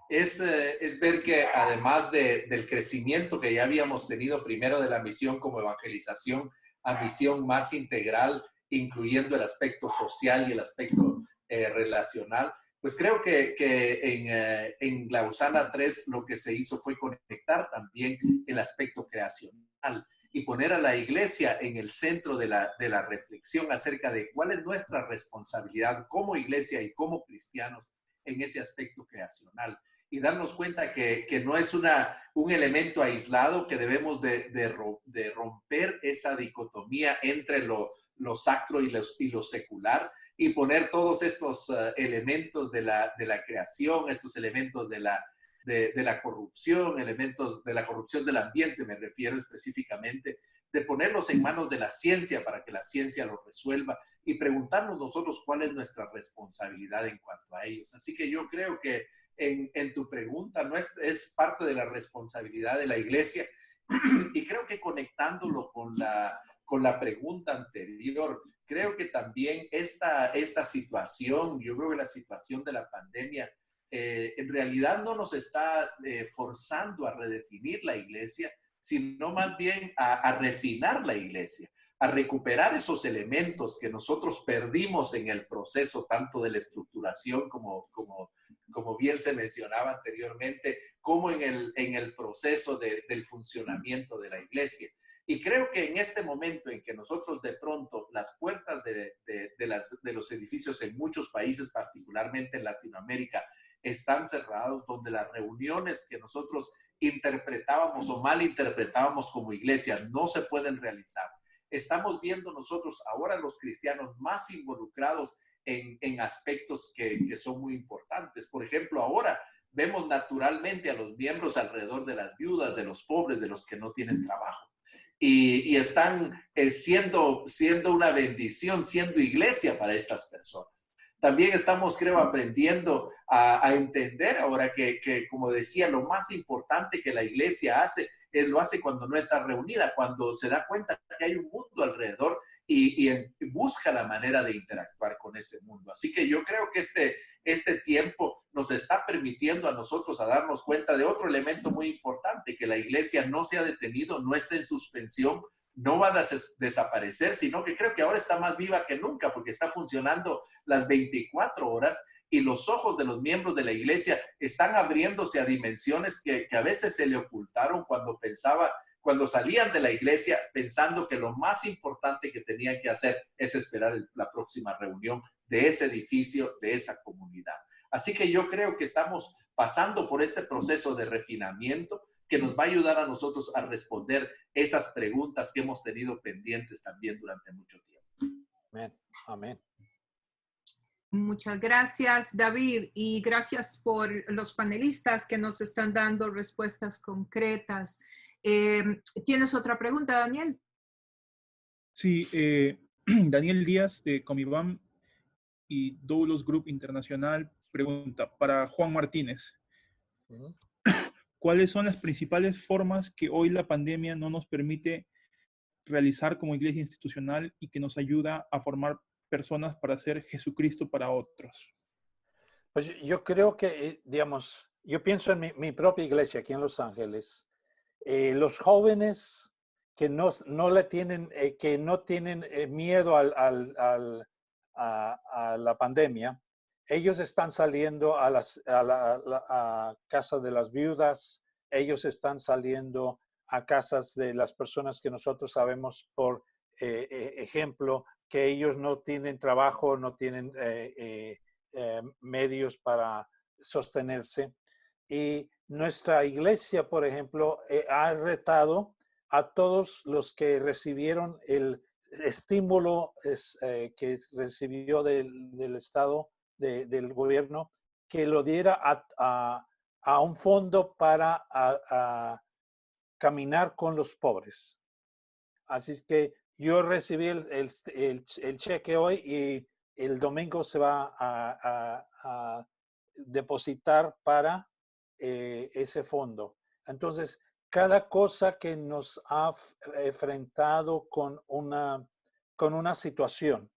es ver que además del crecimiento que ya habíamos tenido primero de la misión como evangelización a misión más integral, incluyendo el aspecto social y el aspecto relacional, pues creo que en Lausana 3 lo que se hizo fue conectar también el aspecto creacional y poner a la iglesia en el centro de la reflexión acerca de cuál es nuestra responsabilidad como iglesia y como cristianos en ese aspecto creacional. Y darnos cuenta que no es un elemento aislado, que debemos de romper esa dicotomía entre lo sacro y lo secular y poner todos estos elementos de la creación, estos elementos de la corrupción, elementos de la corrupción del ambiente, me refiero específicamente, de ponerlos en manos de la ciencia para que la ciencia los resuelva y preguntarnos nosotros cuál es nuestra responsabilidad en cuanto a ellos. Así que yo creo que en tu pregunta no es parte de la responsabilidad de la iglesia y creo que conectándolo con la pregunta anterior, creo que también esta situación, yo creo que la situación de la pandemia en realidad no nos está forzando a redefinir la iglesia, sino más bien a refinar la iglesia. a recuperar esos elementos que nosotros perdimos en el proceso, tanto de la estructuración como bien se mencionaba anteriormente, como en el proceso del funcionamiento de la iglesia. Y creo que en este momento en que nosotros de pronto las puertas de los edificios en muchos países, particularmente en Latinoamérica, están cerrados, donde las reuniones que nosotros interpretábamos o malinterpretábamos como iglesia no se pueden realizar. Estamos viendo nosotros ahora los cristianos más involucrados en aspectos que son muy importantes. Por ejemplo, ahora vemos naturalmente a los miembros alrededor de las viudas, de los pobres, de los que no tienen trabajo. Y están siendo una bendición, siendo iglesia para estas personas. También estamos, creo, aprendiendo a entender ahora que, como decía, lo más importante que la iglesia hace, lo hace cuando no está reunida, cuando se da cuenta que hay un mundo alrededor y busca la manera de interactuar con ese mundo. Así que yo creo que este tiempo nos está permitiendo a nosotros a darnos cuenta de otro elemento muy importante, que la iglesia no se ha detenido, no está en suspensión, no va a desaparecer, sino que creo que ahora está más viva que nunca porque está funcionando las 24 horas y los ojos de los miembros de la iglesia están abriéndose a dimensiones que a veces se le ocultaron cuando salían de la iglesia pensando que lo más importante que tenían que hacer es esperar la próxima reunión de ese edificio, de esa comunidad. Así que yo creo que estamos pasando por este proceso de refinamiento que nos va a ayudar a nosotros a responder esas preguntas que hemos tenido pendientes también durante mucho tiempo. Amén. Amén. Muchas gracias, David, y gracias por los panelistas que nos están dando respuestas concretas. ¿Tienes otra pregunta, Daniel? Sí, Daniel Díaz de Comibam y Doulos Group Internacional pregunta para Juan Martínez. ¿Cuáles son las principales formas que hoy la pandemia no nos permite realizar como iglesia institucional y que nos ayuda a formar personas para ser Jesucristo para otros? Pues yo creo que, digamos, yo pienso en mi propia iglesia aquí en Los Ángeles. Los jóvenes que no tienen miedo a la pandemia, ellos están saliendo a casa de las viudas, ellos están saliendo a casas de las personas que nosotros sabemos, por ejemplo, que ellos no tienen trabajo, no tienen medios para sostenerse. Y nuestra iglesia, por ejemplo, ha retado a todos los que recibieron el estímulo que recibió del Estado, del gobierno, que lo diera a un fondo para caminar con los pobres. Así es que yo recibí el cheque hoy y el domingo se va a depositar para ese fondo. Entonces, cada cosa que nos ha enfrentado con una situación,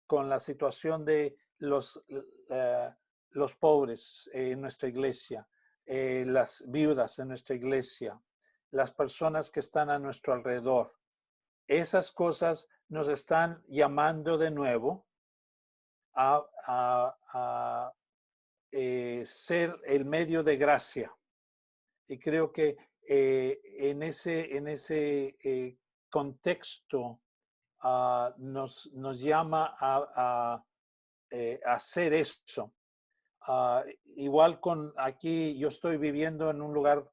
con la situación de los pobres en nuestra iglesia, las viudas en nuestra iglesia, las personas que están a nuestro alrededor, esas cosas nos están llamando de nuevo a ser el medio de gracia. Y creo que en ese contexto nos llama a hacer eso. Igual aquí yo estoy viviendo en un lugar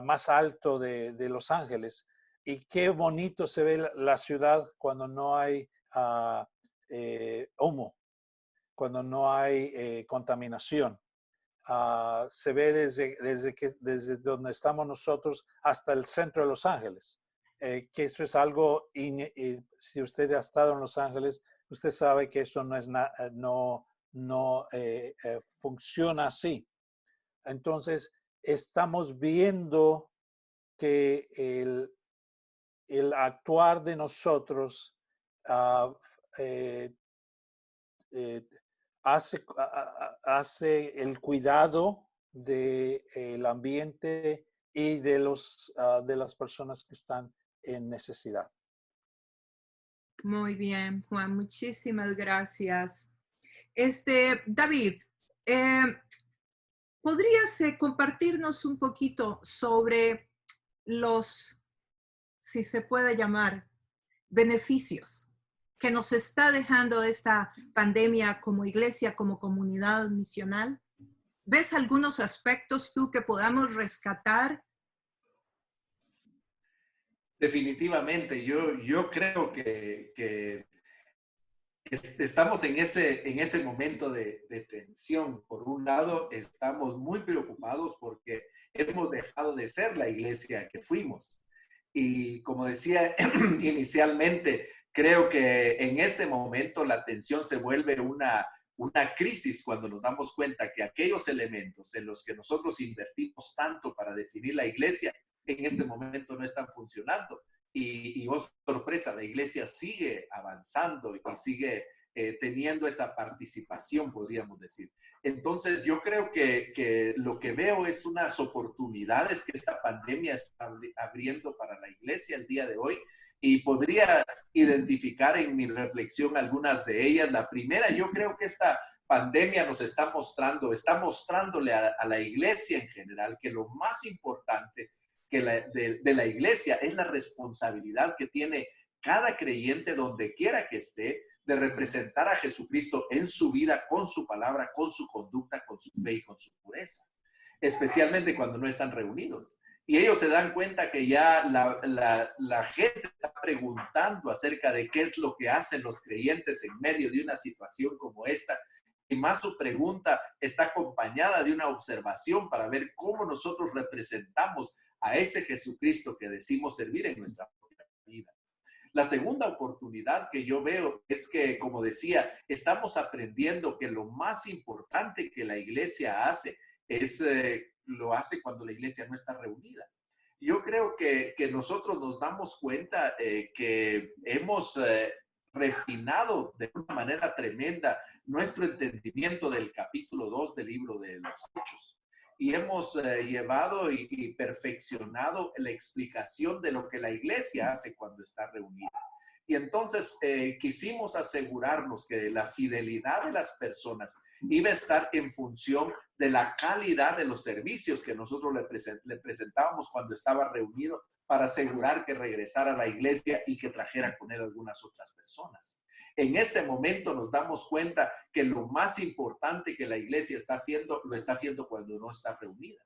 más alto de Los Ángeles, y qué bonito se ve la ciudad cuando no hay humo, cuando no hay contaminación. Se ve desde donde estamos nosotros hasta el centro de Los Ángeles, que eso es algo, si usted ha estado en Los Ángeles, usted sabe que eso no funciona así. Entonces, estamos viendo que el actuar de nosotros hace el cuidado del ambiente y de las personas que están en necesidad. Muy bien, Juan, muchísimas gracias. David, ¿podrías compartirnos un poquito sobre los, si se puede llamar, beneficios que nos está dejando esta pandemia como iglesia, como comunidad misional? ¿Ves algunos aspectos tú que podamos rescatar? Definitivamente, yo creo que estamos en ese momento de tensión. Por un lado, estamos muy preocupados porque hemos dejado de ser la iglesia que fuimos. Y como decía inicialmente, creo que en este momento la tensión se vuelve una crisis cuando nos damos cuenta que aquellos elementos en los que nosotros invertimos tanto para definir la iglesia, en este momento no están funcionando. Y oh, sorpresa, la iglesia sigue avanzando y sigue teniendo esa participación, podríamos decir. Entonces, yo creo que lo que veo es unas oportunidades que esta pandemia está abriendo para la iglesia el día de hoy, y podría identificar en mi reflexión algunas de ellas. La primera, yo creo que esta pandemia nos está mostrándole a la iglesia en general que lo más importante de la iglesia es la responsabilidad que tiene cada creyente, donde quiera que esté, de representar a Jesucristo en su vida, con su palabra, con su conducta, con su fe y con su pureza, especialmente cuando no están reunidos. Y ellos se dan cuenta que ya la gente está preguntando acerca de qué es lo que hacen los creyentes en medio de una situación como esta. Y más, su pregunta está acompañada de una observación para ver cómo nosotros representamos a ese Jesucristo que decimos servir en nuestra propia vida. La segunda oportunidad que yo veo es que, como decía, estamos aprendiendo que lo más importante que la iglesia hace lo hace cuando la iglesia no está reunida. Yo creo que nosotros nos damos cuenta que hemos refinado de una manera tremenda nuestro entendimiento del capítulo 2 del libro de los Hechos. Y hemos llevado y perfeccionado la explicación de lo que la iglesia hace cuando está reunida. Y entonces quisimos asegurarnos que la fidelidad de las personas iba a estar en función de la calidad de los servicios que nosotros le presentábamos cuando estaba reunido, para asegurar que regresara a la iglesia y que trajera con él algunas otras personas. En este momento nos damos cuenta que lo más importante que la iglesia está haciendo, lo está haciendo cuando no está reunida.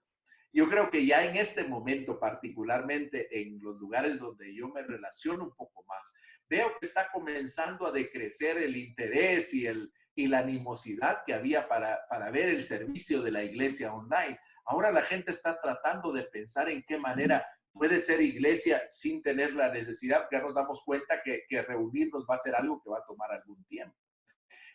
Yo creo que ya en este momento, particularmente en los lugares donde yo me relaciono un poco más, veo que está comenzando a decrecer el interés y la animosidad que había para ver el servicio de la iglesia online. Ahora la gente está tratando de pensar en qué manera puede ser iglesia sin tener la necesidad. Ya nos damos cuenta que reunirnos va a ser algo que va a tomar algún tiempo.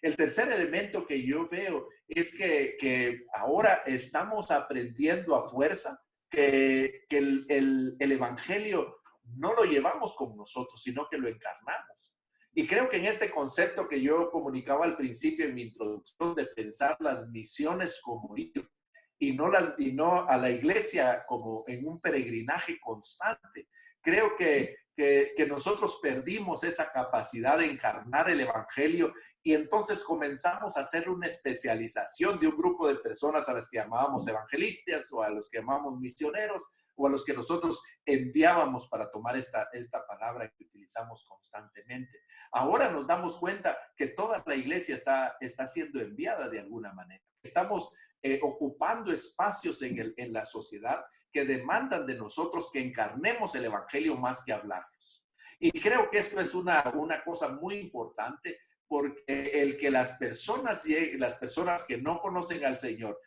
El tercer elemento que yo veo es que ahora estamos aprendiendo a fuerza que el evangelio no lo llevamos con nosotros, sino que lo encarnamos. Y creo que en este concepto que yo comunicaba al principio en mi introducción, de pensar las misiones como ir, y no a la iglesia como en un peregrinaje constante, creo que nosotros perdimos esa capacidad de encarnar el evangelio, y entonces comenzamos a hacer una especialización de un grupo de personas a las que llamábamos evangelistas, o a los que llamamos misioneros, o a los que nosotros enviábamos para tomar esta palabra que utilizamos constantemente. Ahora nos damos cuenta que toda la iglesia está siendo enviada de alguna manera. Estamos ocupando espacios en la sociedad que demandan de nosotros que encarnemos el evangelio más que hablarlos. Y creo que esto es una cosa muy importante, porque el que las personas que no conocen al Señor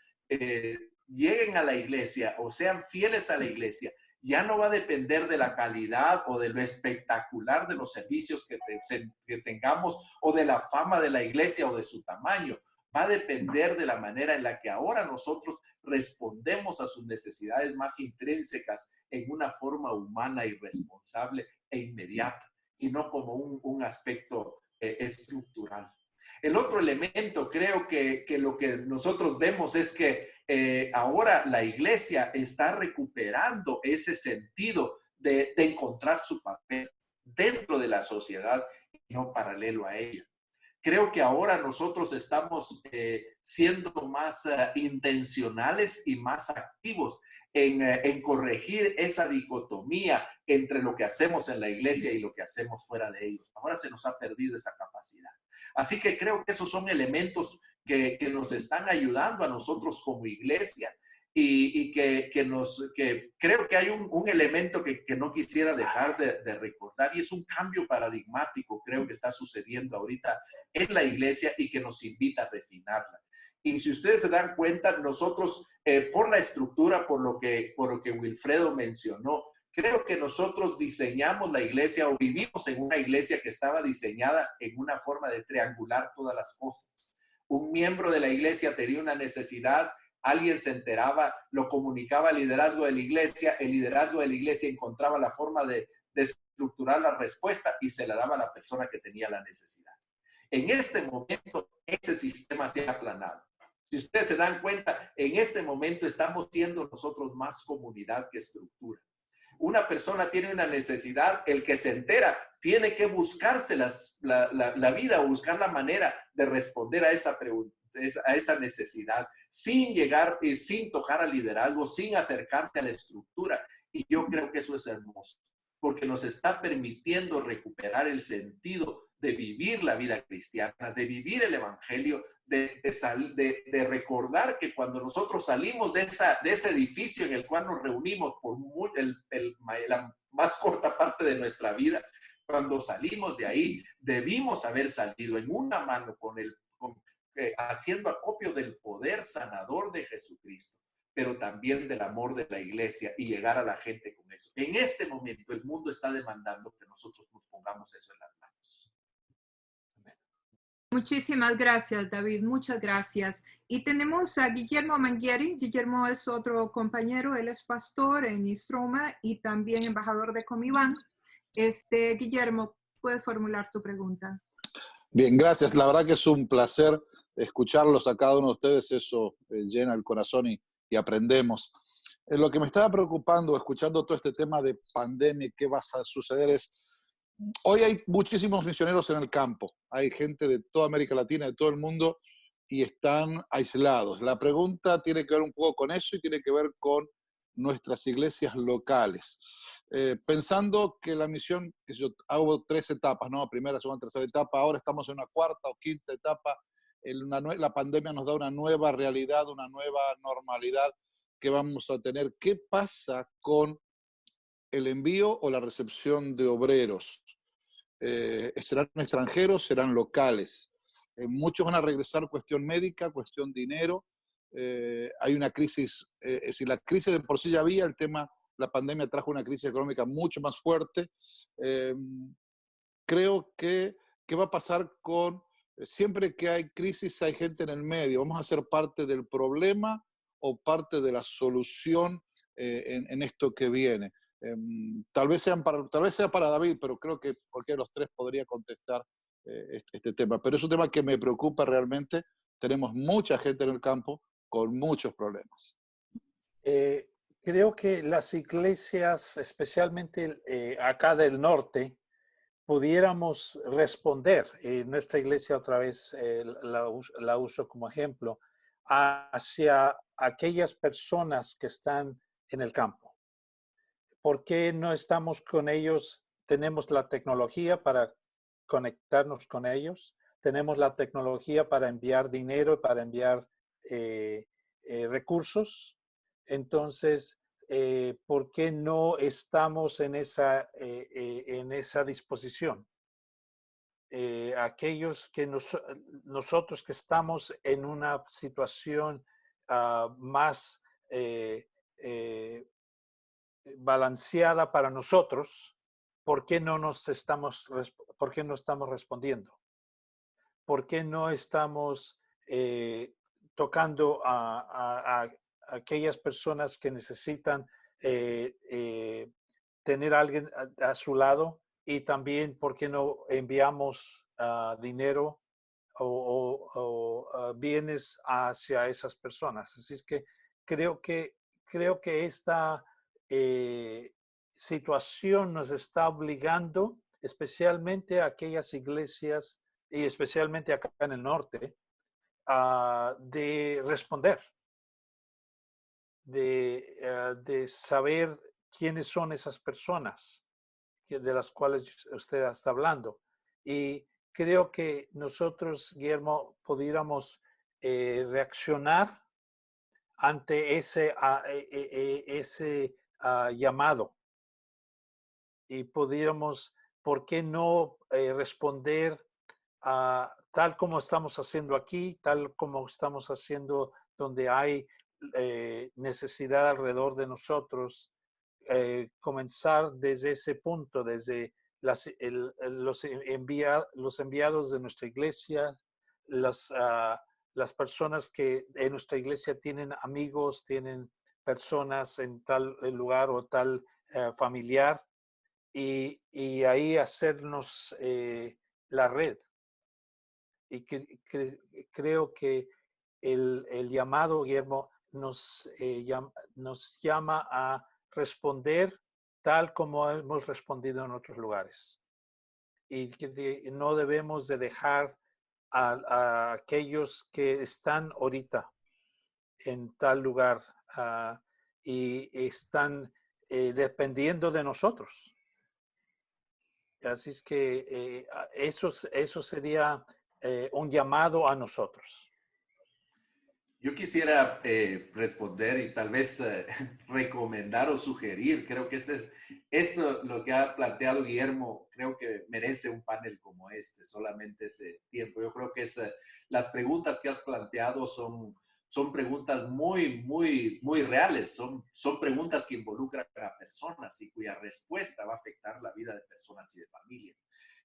lleguen a la iglesia o sean fieles a la iglesia, ya no va a depender de la calidad o de lo espectacular de los servicios que tengamos, o de la fama de la iglesia o de su tamaño. Va a depender de la manera en la que ahora nosotros respondemos a sus necesidades más intrínsecas en una forma humana y responsable e inmediata, y no como un aspecto estructural. El otro elemento, creo que lo que nosotros vemos es que ahora la iglesia está recuperando ese sentido de encontrar su papel dentro de la sociedad, no paralelo a ella. Creo que ahora nosotros estamos siendo más intencionales y más activos en corregir esa dicotomía entre lo que hacemos en la iglesia y lo que hacemos fuera de ellos. Ahora se nos ha perdido esa capacidad. Así que creo que esos son elementos que nos están ayudando a nosotros como iglesia. Y que creo que hay un elemento que no quisiera dejar de recordar, y es un cambio paradigmático, creo que está sucediendo ahorita en la iglesia y que nos invita a refinarla. Y si ustedes se dan cuenta, nosotros, por la estructura, por lo que Wilfredo mencionó, creo que nosotros diseñamos la iglesia o vivimos en una iglesia que estaba diseñada en una forma de triangular todas las cosas. Un miembro de la iglesia tenía una necesidad, alguien se enteraba, lo comunicaba al liderazgo de la iglesia, el liderazgo de la iglesia encontraba la forma de estructurar la respuesta y se la daba a la persona que tenía la necesidad. En este momento, ese sistema se ha aplanado. Si ustedes se dan cuenta, en este momento estamos siendo nosotros más comunidad que estructura. Una persona tiene una necesidad, el que se entera tiene que buscarse la vida o buscar la manera de responder a esa pregunta, a esa necesidad, sin llegar y sin tocar al liderazgo, sin acercarse a la estructura. Y yo creo que eso es hermoso, porque nos está permitiendo recuperar el sentido de vivir la vida cristiana, de vivir el evangelio, de recordar que cuando nosotros salimos de ese edificio en el cual nos reunimos por la más corta parte de nuestra vida, cuando salimos de ahí, debimos haber salido en una mano haciendo acopio del poder sanador de Jesucristo, pero también del amor de la iglesia y llegar a la gente con eso. En este momento el mundo está demandando que nosotros nos pongamos eso en las manos. Muchísimas gracias, David. Muchas gracias. Y tenemos a Guillermo Mangieri. Guillermo es otro compañero. Él es pastor en Istroma y también embajador de Comiban. Guillermo, puedes formular tu pregunta. Bien, gracias. La verdad que es un placer escucharlos a cada uno de ustedes. Eso llena el corazón y aprendemos. Lo que me estaba preocupando, escuchando todo este tema de pandemia, qué va a suceder es, hoy hay muchísimos misioneros en el campo. Hay gente de toda América Latina, de todo el mundo, y están aislados. La pregunta tiene que ver un poco con eso y tiene que ver con nuestras iglesias locales. Pensando que la misión, yo hago 3 etapas, ¿no? Primera, segunda, tercera etapa, ahora estamos en una cuarta o quinta etapa. La pandemia nos da una nueva realidad, una nueva normalidad que vamos a tener. ¿Qué pasa con el envío o la recepción de obreros? ¿Serán extranjeros? ¿Serán locales? Muchos van a regresar cuestión médica, cuestión dinero. Hay una crisis, es decir, la crisis de por sí ya había, el tema, la pandemia trajo una crisis económica mucho más fuerte. Creo que, ¿qué va a pasar con, siempre que hay crisis hay gente en el medio? ¿Vamos a ser parte del problema o parte de la solución en esto que viene? Tal vez sea para David, pero creo que cualquiera de los 3 podría contestar este tema. Pero es un tema que me preocupa realmente. Tenemos mucha gente en el campo con muchos problemas. Creo que las iglesias, especialmente acá del norte, pudiéramos responder, nuestra iglesia otra vez la uso como ejemplo, hacia aquellas personas que están en el campo. ¿Por qué no estamos con ellos? Tenemos la tecnología para conectarnos con ellos, tenemos la tecnología para enviar dinero, para enviar recursos. Entonces, ¿por qué no estamos en esa disposición? Aquellos que nosotros que estamos en una situación más balanceada para nosotros, ¿por qué no estamos respondiendo? ¿Por qué no estamos tocando a aquellas personas que necesitan tener a alguien a su lado? Y también, ¿por qué no enviamos dinero o bienes hacia esas personas? Así es que creo que esta situación nos está obligando especialmente aquellas iglesias, y especialmente acá en el norte, de responder, de saber quiénes son esas personas de las cuales usted está hablando. Y creo que nosotros, Guillermo, pudiéramos reaccionar ante ese llamado, y pudiéramos, ¿por qué no responder tal como estamos haciendo aquí, tal como estamos haciendo donde hay necesidad alrededor de nosotros? Comenzar desde ese punto, desde los enviados de nuestra iglesia, las personas que en nuestra iglesia tienen amigos, tienen personas en tal lugar o tal familiar, y ahí hacernos la red. Y creo que el llamado, Guillermo, nos llama a responder tal como hemos respondido en otros lugares. Y que no debemos de dejar a aquellos que están ahorita en tal lugar y están dependiendo de nosotros. Así es que eso sería un llamado a nosotros. Yo quisiera responder y tal vez recomendar o sugerir, creo que esto lo que ha planteado Guillermo, creo que merece un panel como este, solamente ese tiempo. Yo creo que las preguntas que has planteado son preguntas muy reales, son preguntas que involucran a personas y cuya respuesta va a afectar la vida de personas y de familias.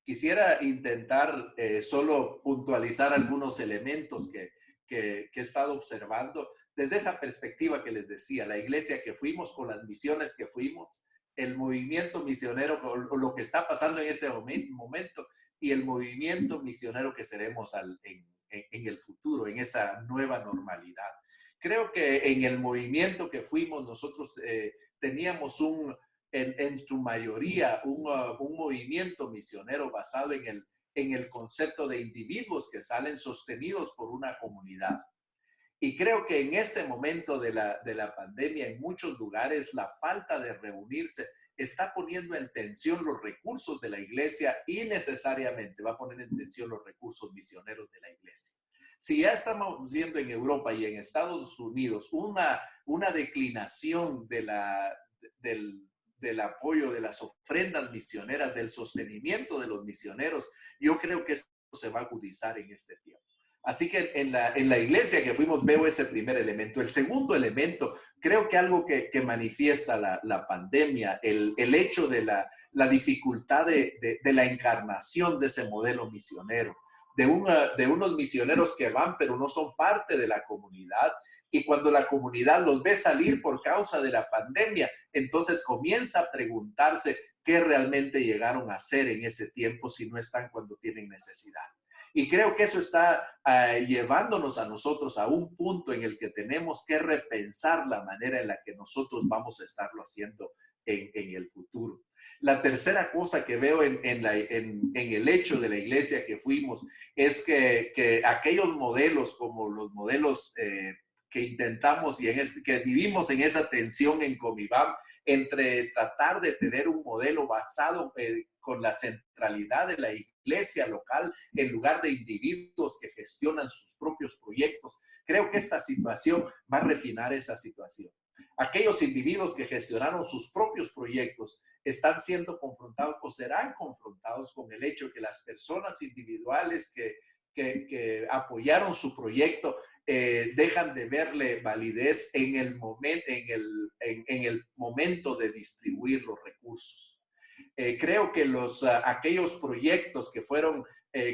Quisiera intentar solo puntualizar algunos elementos que he estado observando desde esa perspectiva que les decía, la iglesia que fuimos, con las misiones que fuimos, el movimiento misionero, o lo que está pasando en este momento, y el movimiento misionero que seremos en el futuro, en esa nueva normalidad. Creo que en el movimiento que fuimos nosotros teníamos en su mayoría un movimiento misionero basado en el concepto de individuos que salen sostenidos por una comunidad. Y creo que en este momento de la pandemia, en muchos lugares, la falta de reunirse está poniendo en tensión los recursos de la iglesia y necesariamente va a poner en tensión los recursos misioneros de la iglesia. Si ya estamos viendo en Europa y en Estados Unidos una declinación del apoyo, de las ofrendas misioneras, del sostenimiento de los misioneros, yo creo que esto se va a agudizar en este tiempo. Así que en la iglesia que fuimos veo ese primer elemento. El segundo elemento, creo que algo que manifiesta la pandemia, el hecho de la dificultad de la encarnación de ese modelo misionero, de unos misioneros que van pero no son parte de la comunidad, y cuando la comunidad los ve salir por causa de la pandemia, entonces comienza a preguntarse qué realmente llegaron a hacer en ese tiempo si no están cuando tienen necesidad. Y creo que eso está llevándonos a nosotros a un punto en el que tenemos que repensar la manera en la que nosotros vamos a estarlo haciendo en el futuro. La tercera cosa que veo en el hecho de la iglesia que fuimos es que aquellos modelos como los modelos que intentamos y que vivimos en esa tensión en Comibam entre tratar de tener un modelo basado con la centralidad de la iglesia local en lugar de individuos que gestionan sus propios proyectos. Creo que esta situación va a refinar esa situación. Aquellos individuos que gestionaron sus propios proyectos están siendo confrontados o serán confrontados con el hecho que las personas individuales que apoyaron su proyecto dejan de verle validez en el momento de distribuir los recursos. Creo que aquellos proyectos que fueron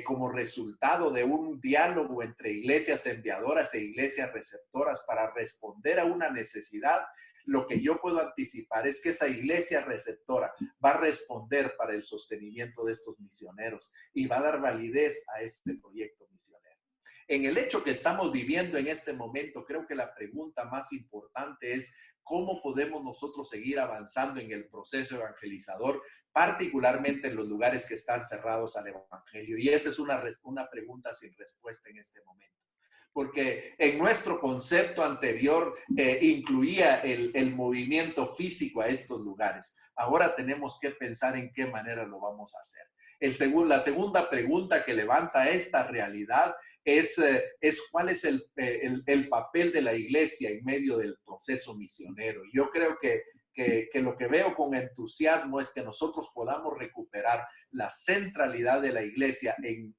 como resultado de un diálogo entre iglesias enviadoras e iglesias receptoras para responder a una necesidad, lo que yo puedo anticipar es que esa iglesia receptora va a responder para el sostenimiento de estos misioneros y va a dar validez a este proyecto misionero. En el hecho que estamos viviendo en este momento, creo que la pregunta más importante es cómo podemos nosotros seguir avanzando en el proceso evangelizador, particularmente en los lugares que están cerrados al evangelio. Y esa es una pregunta sin respuesta en este momento. Porque en nuestro concepto anterior incluía el movimiento físico a estos lugares. Ahora tenemos que pensar en qué manera lo vamos a hacer. La segunda pregunta que levanta esta realidad es cuál es el papel de la iglesia en medio del proceso misionero. Yo creo que lo que veo con entusiasmo es que nosotros podamos recuperar la centralidad de la iglesia en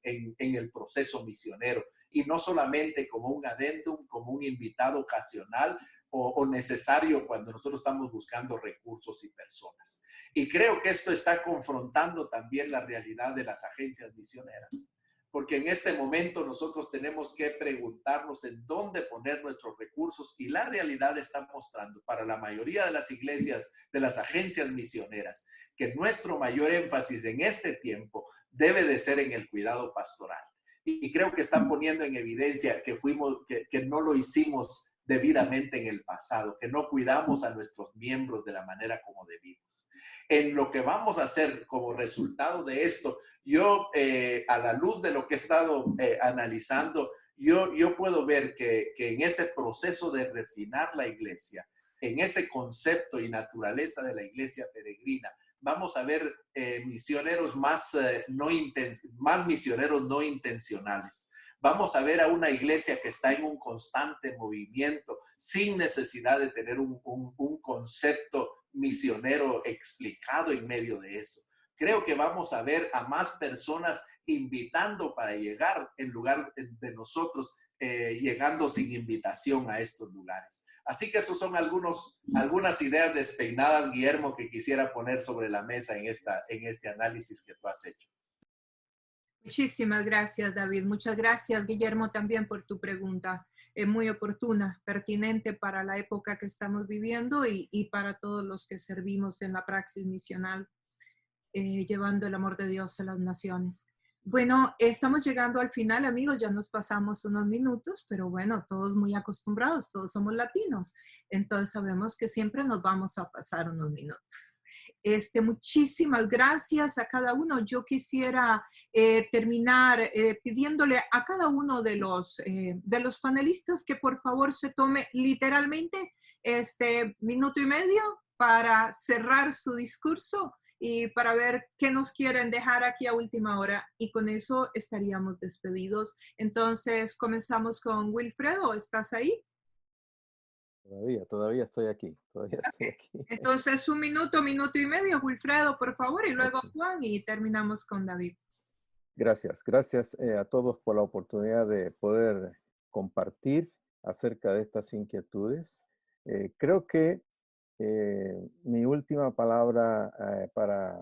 el proceso misionero, y no solamente como un adendum, como un invitado ocasional o necesario cuando nosotros estamos buscando recursos y personas. Y creo que esto está confrontando también la realidad de las agencias misioneras, porque en este momento nosotros tenemos que preguntarnos en dónde poner nuestros recursos, y la realidad está mostrando para la mayoría de las iglesias, de las agencias misioneras, que nuestro mayor énfasis en este tiempo debe de ser en el cuidado pastoral. Y creo que están poniendo en evidencia que no lo hicimos debidamente en el pasado, que no cuidamos a nuestros miembros de la manera como debimos. En lo que vamos a hacer como resultado de esto, yo a la luz de lo que he estado analizando, yo puedo ver que en ese proceso de refinar la iglesia, en ese concepto y naturaleza de la iglesia peregrina, vamos a ver misioneros más misioneros no intencionales. Vamos a ver a una iglesia que está en un constante movimiento, sin necesidad de tener un concepto misionero explicado en medio de eso. Creo que vamos a ver a más personas invitando para llegar, en lugar de nosotros llegando sin invitación a estos lugares. Así que esos son algunas ideas despeinadas, Guillermo, que quisiera poner sobre la mesa en este análisis que tú has hecho. Muchísimas gracias, David. Muchas gracias, Guillermo, también por tu pregunta. Muy oportuna, pertinente para la época que estamos viviendo y para todos los que servimos en la praxis misional, llevando el amor de Dios a las naciones. Bueno, estamos llegando al final, amigos, ya nos pasamos unos minutos, pero bueno, todos muy acostumbrados, todos somos latinos, entonces sabemos que siempre nos vamos a pasar unos minutos. Muchísimas gracias a cada uno. Yo quisiera terminar pidiéndole a cada uno de los panelistas que por favor se tome literalmente minuto y medio para cerrar su discurso y para ver qué nos quieren dejar aquí a última hora, y con eso estaríamos despedidos. Entonces comenzamos con Wilfredo. ¿Estás ahí? Todavía estoy aquí. Entonces un minuto y medio, Wilfredo, por favor, y luego Juan, y terminamos con David. Gracias a todos por la oportunidad de poder compartir acerca de estas inquietudes. Creo que mi última palabra para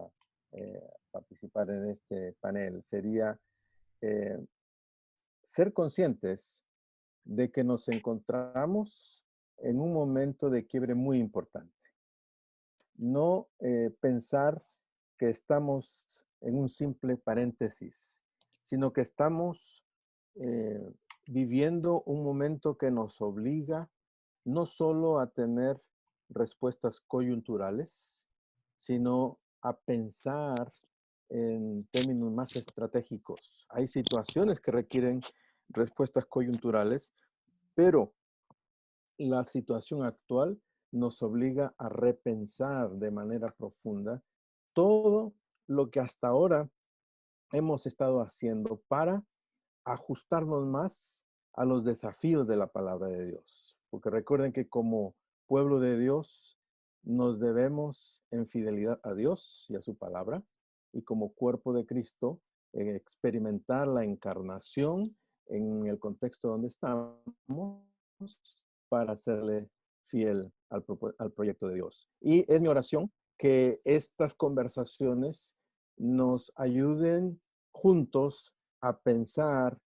participar en este panel sería ser conscientes de que nos encontramos en un momento de quiebre muy importante. No pensar que estamos en un simple paréntesis, sino que estamos viviendo un momento que nos obliga no solo a tener respuestas coyunturales, sino a pensar en términos más estratégicos. Hay situaciones que requieren respuestas coyunturales, pero la situación actual nos obliga a repensar de manera profunda todo lo que hasta ahora hemos estado haciendo para ajustarnos más a los desafíos de la palabra de Dios. Porque recuerden que como pueblo de Dios nos debemos en fidelidad a Dios y a su palabra, y como cuerpo de Cristo experimentar la encarnación en el contexto donde estamos para serle fiel al proyecto de Dios. Y es mi oración que estas conversaciones nos ayuden juntos a pensar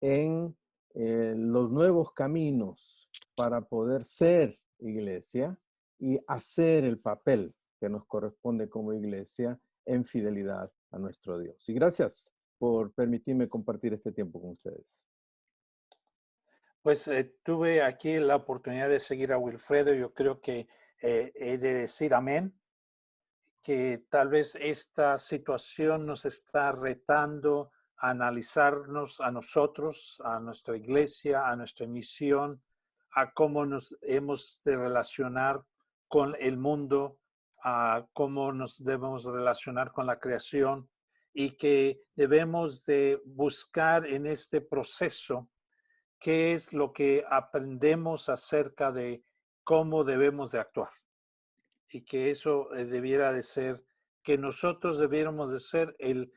en los nuevos caminos para poder ser iglesia y hacer el papel que nos corresponde como iglesia en fidelidad a nuestro Dios. Y gracias por permitirme compartir este tiempo con ustedes. Pues tuve aquí la oportunidad de seguir a Wilfredo. Yo creo que he de decir amén, que tal vez esta situación nos está retando a analizarnos a nosotros, a nuestra iglesia, a nuestra misión, a cómo nos hemos de relacionar con el mundo, a cómo nos debemos relacionar con la creación, y que debemos de buscar en este proceso qué es lo que aprendemos acerca de cómo debemos de actuar, y que eso debiera de ser, que nosotros debiéramos de ser el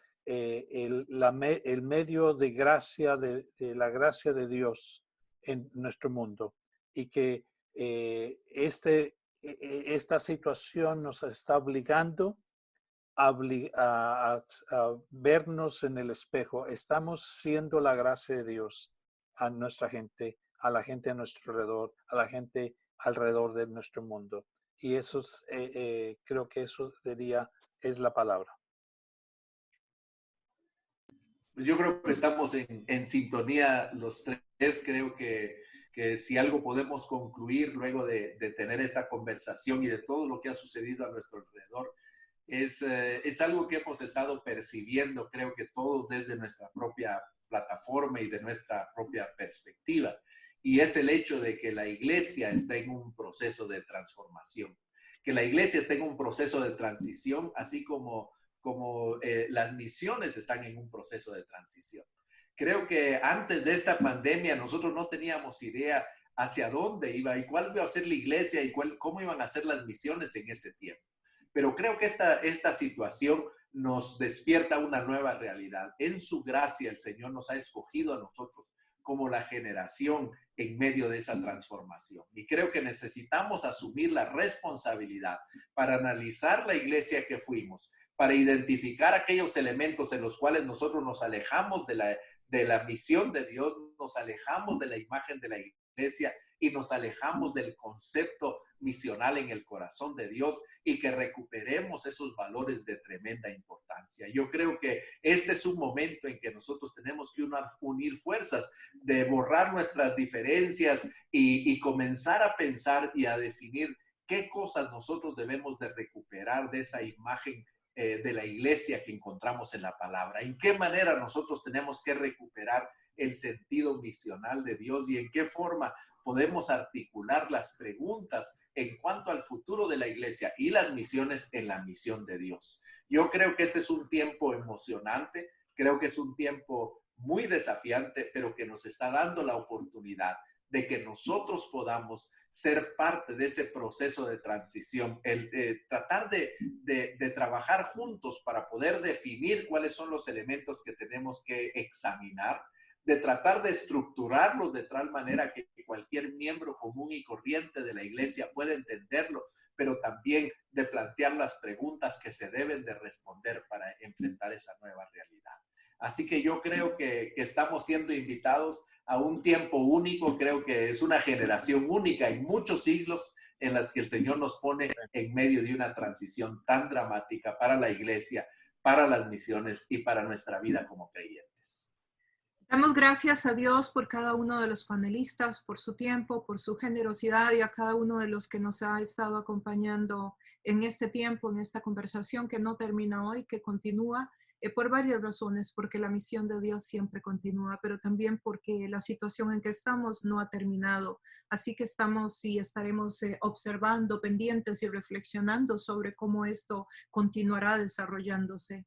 medio de gracia, de la gracia de Dios en nuestro mundo, y que esta situación nos está obligando a vernos en el espejo. Estamos siendo la gracia de Dios a nuestra gente, a la gente a nuestro alrededor, a la gente alrededor de nuestro mundo. Y eso es, creo que eso es la palabra. Yo creo que estamos en sintonía los tres. Creo que si algo podemos concluir luego de tener esta conversación y de todo lo que ha sucedido a nuestro alrededor, es algo que hemos estado percibiendo, creo que todos desde nuestra propia plataforma y de nuestra propia perspectiva. Y es el hecho de que la iglesia está en un proceso de transformación, que la iglesia está en un proceso de transición, así como las misiones están en un proceso de transición. Creo que antes de esta pandemia nosotros no teníamos idea hacia dónde iba y cuál iba a ser la iglesia y cómo iban a ser las misiones en ese tiempo. Pero creo que esta situación nos despierta una nueva realidad. En su gracia el Señor nos ha escogido a nosotros como la generación en medio de esa transformación. Y creo que necesitamos asumir la responsabilidad para analizar la iglesia que fuimos, para identificar aquellos elementos en los cuales nosotros nos alejamos de la misión de Dios, nos alejamos de la imagen de la iglesia y nos alejamos del concepto misional en el corazón de Dios, y que recuperemos esos valores de tremenda importancia. Yo creo que este es un momento en que nosotros tenemos que unir fuerzas, de borrar nuestras diferencias y comenzar a pensar y a definir qué cosas nosotros debemos de recuperar de esa imagen de la iglesia que encontramos en la palabra. ¿En qué manera nosotros tenemos que recuperar el sentido misional de Dios y en qué forma podemos articular las preguntas en cuanto al futuro de la iglesia y las misiones en la misión de Dios? Yo creo que este es un tiempo emocionante, creo que es un tiempo muy desafiante, pero que nos está dando la oportunidad de que nosotros podamos ser parte de ese proceso de transición, tratar de trabajar juntos para poder definir cuáles son los elementos que tenemos que examinar, de tratar de estructurarlos de tal manera que cualquier miembro común y corriente de la iglesia pueda entenderlo, pero también de plantear las preguntas que se deben de responder para enfrentar esa nueva realidad. Así que yo creo que estamos siendo invitados a un tiempo único. Creo que es una generación única en muchos siglos en las que el Señor nos pone en medio de una transición tan dramática para la iglesia, para las misiones y para nuestra vida como creyentes. Damos gracias a Dios por cada uno de los panelistas, por su tiempo, por su generosidad, y a cada uno de los que nos ha estado acompañando en este tiempo, en esta conversación que no termina hoy, que continúa. Por varias razones, porque la misión de Dios siempre continúa, pero también porque la situación en que estamos no ha terminado. Así que estamos y estaremos observando, pendientes y reflexionando sobre cómo esto continuará desarrollándose.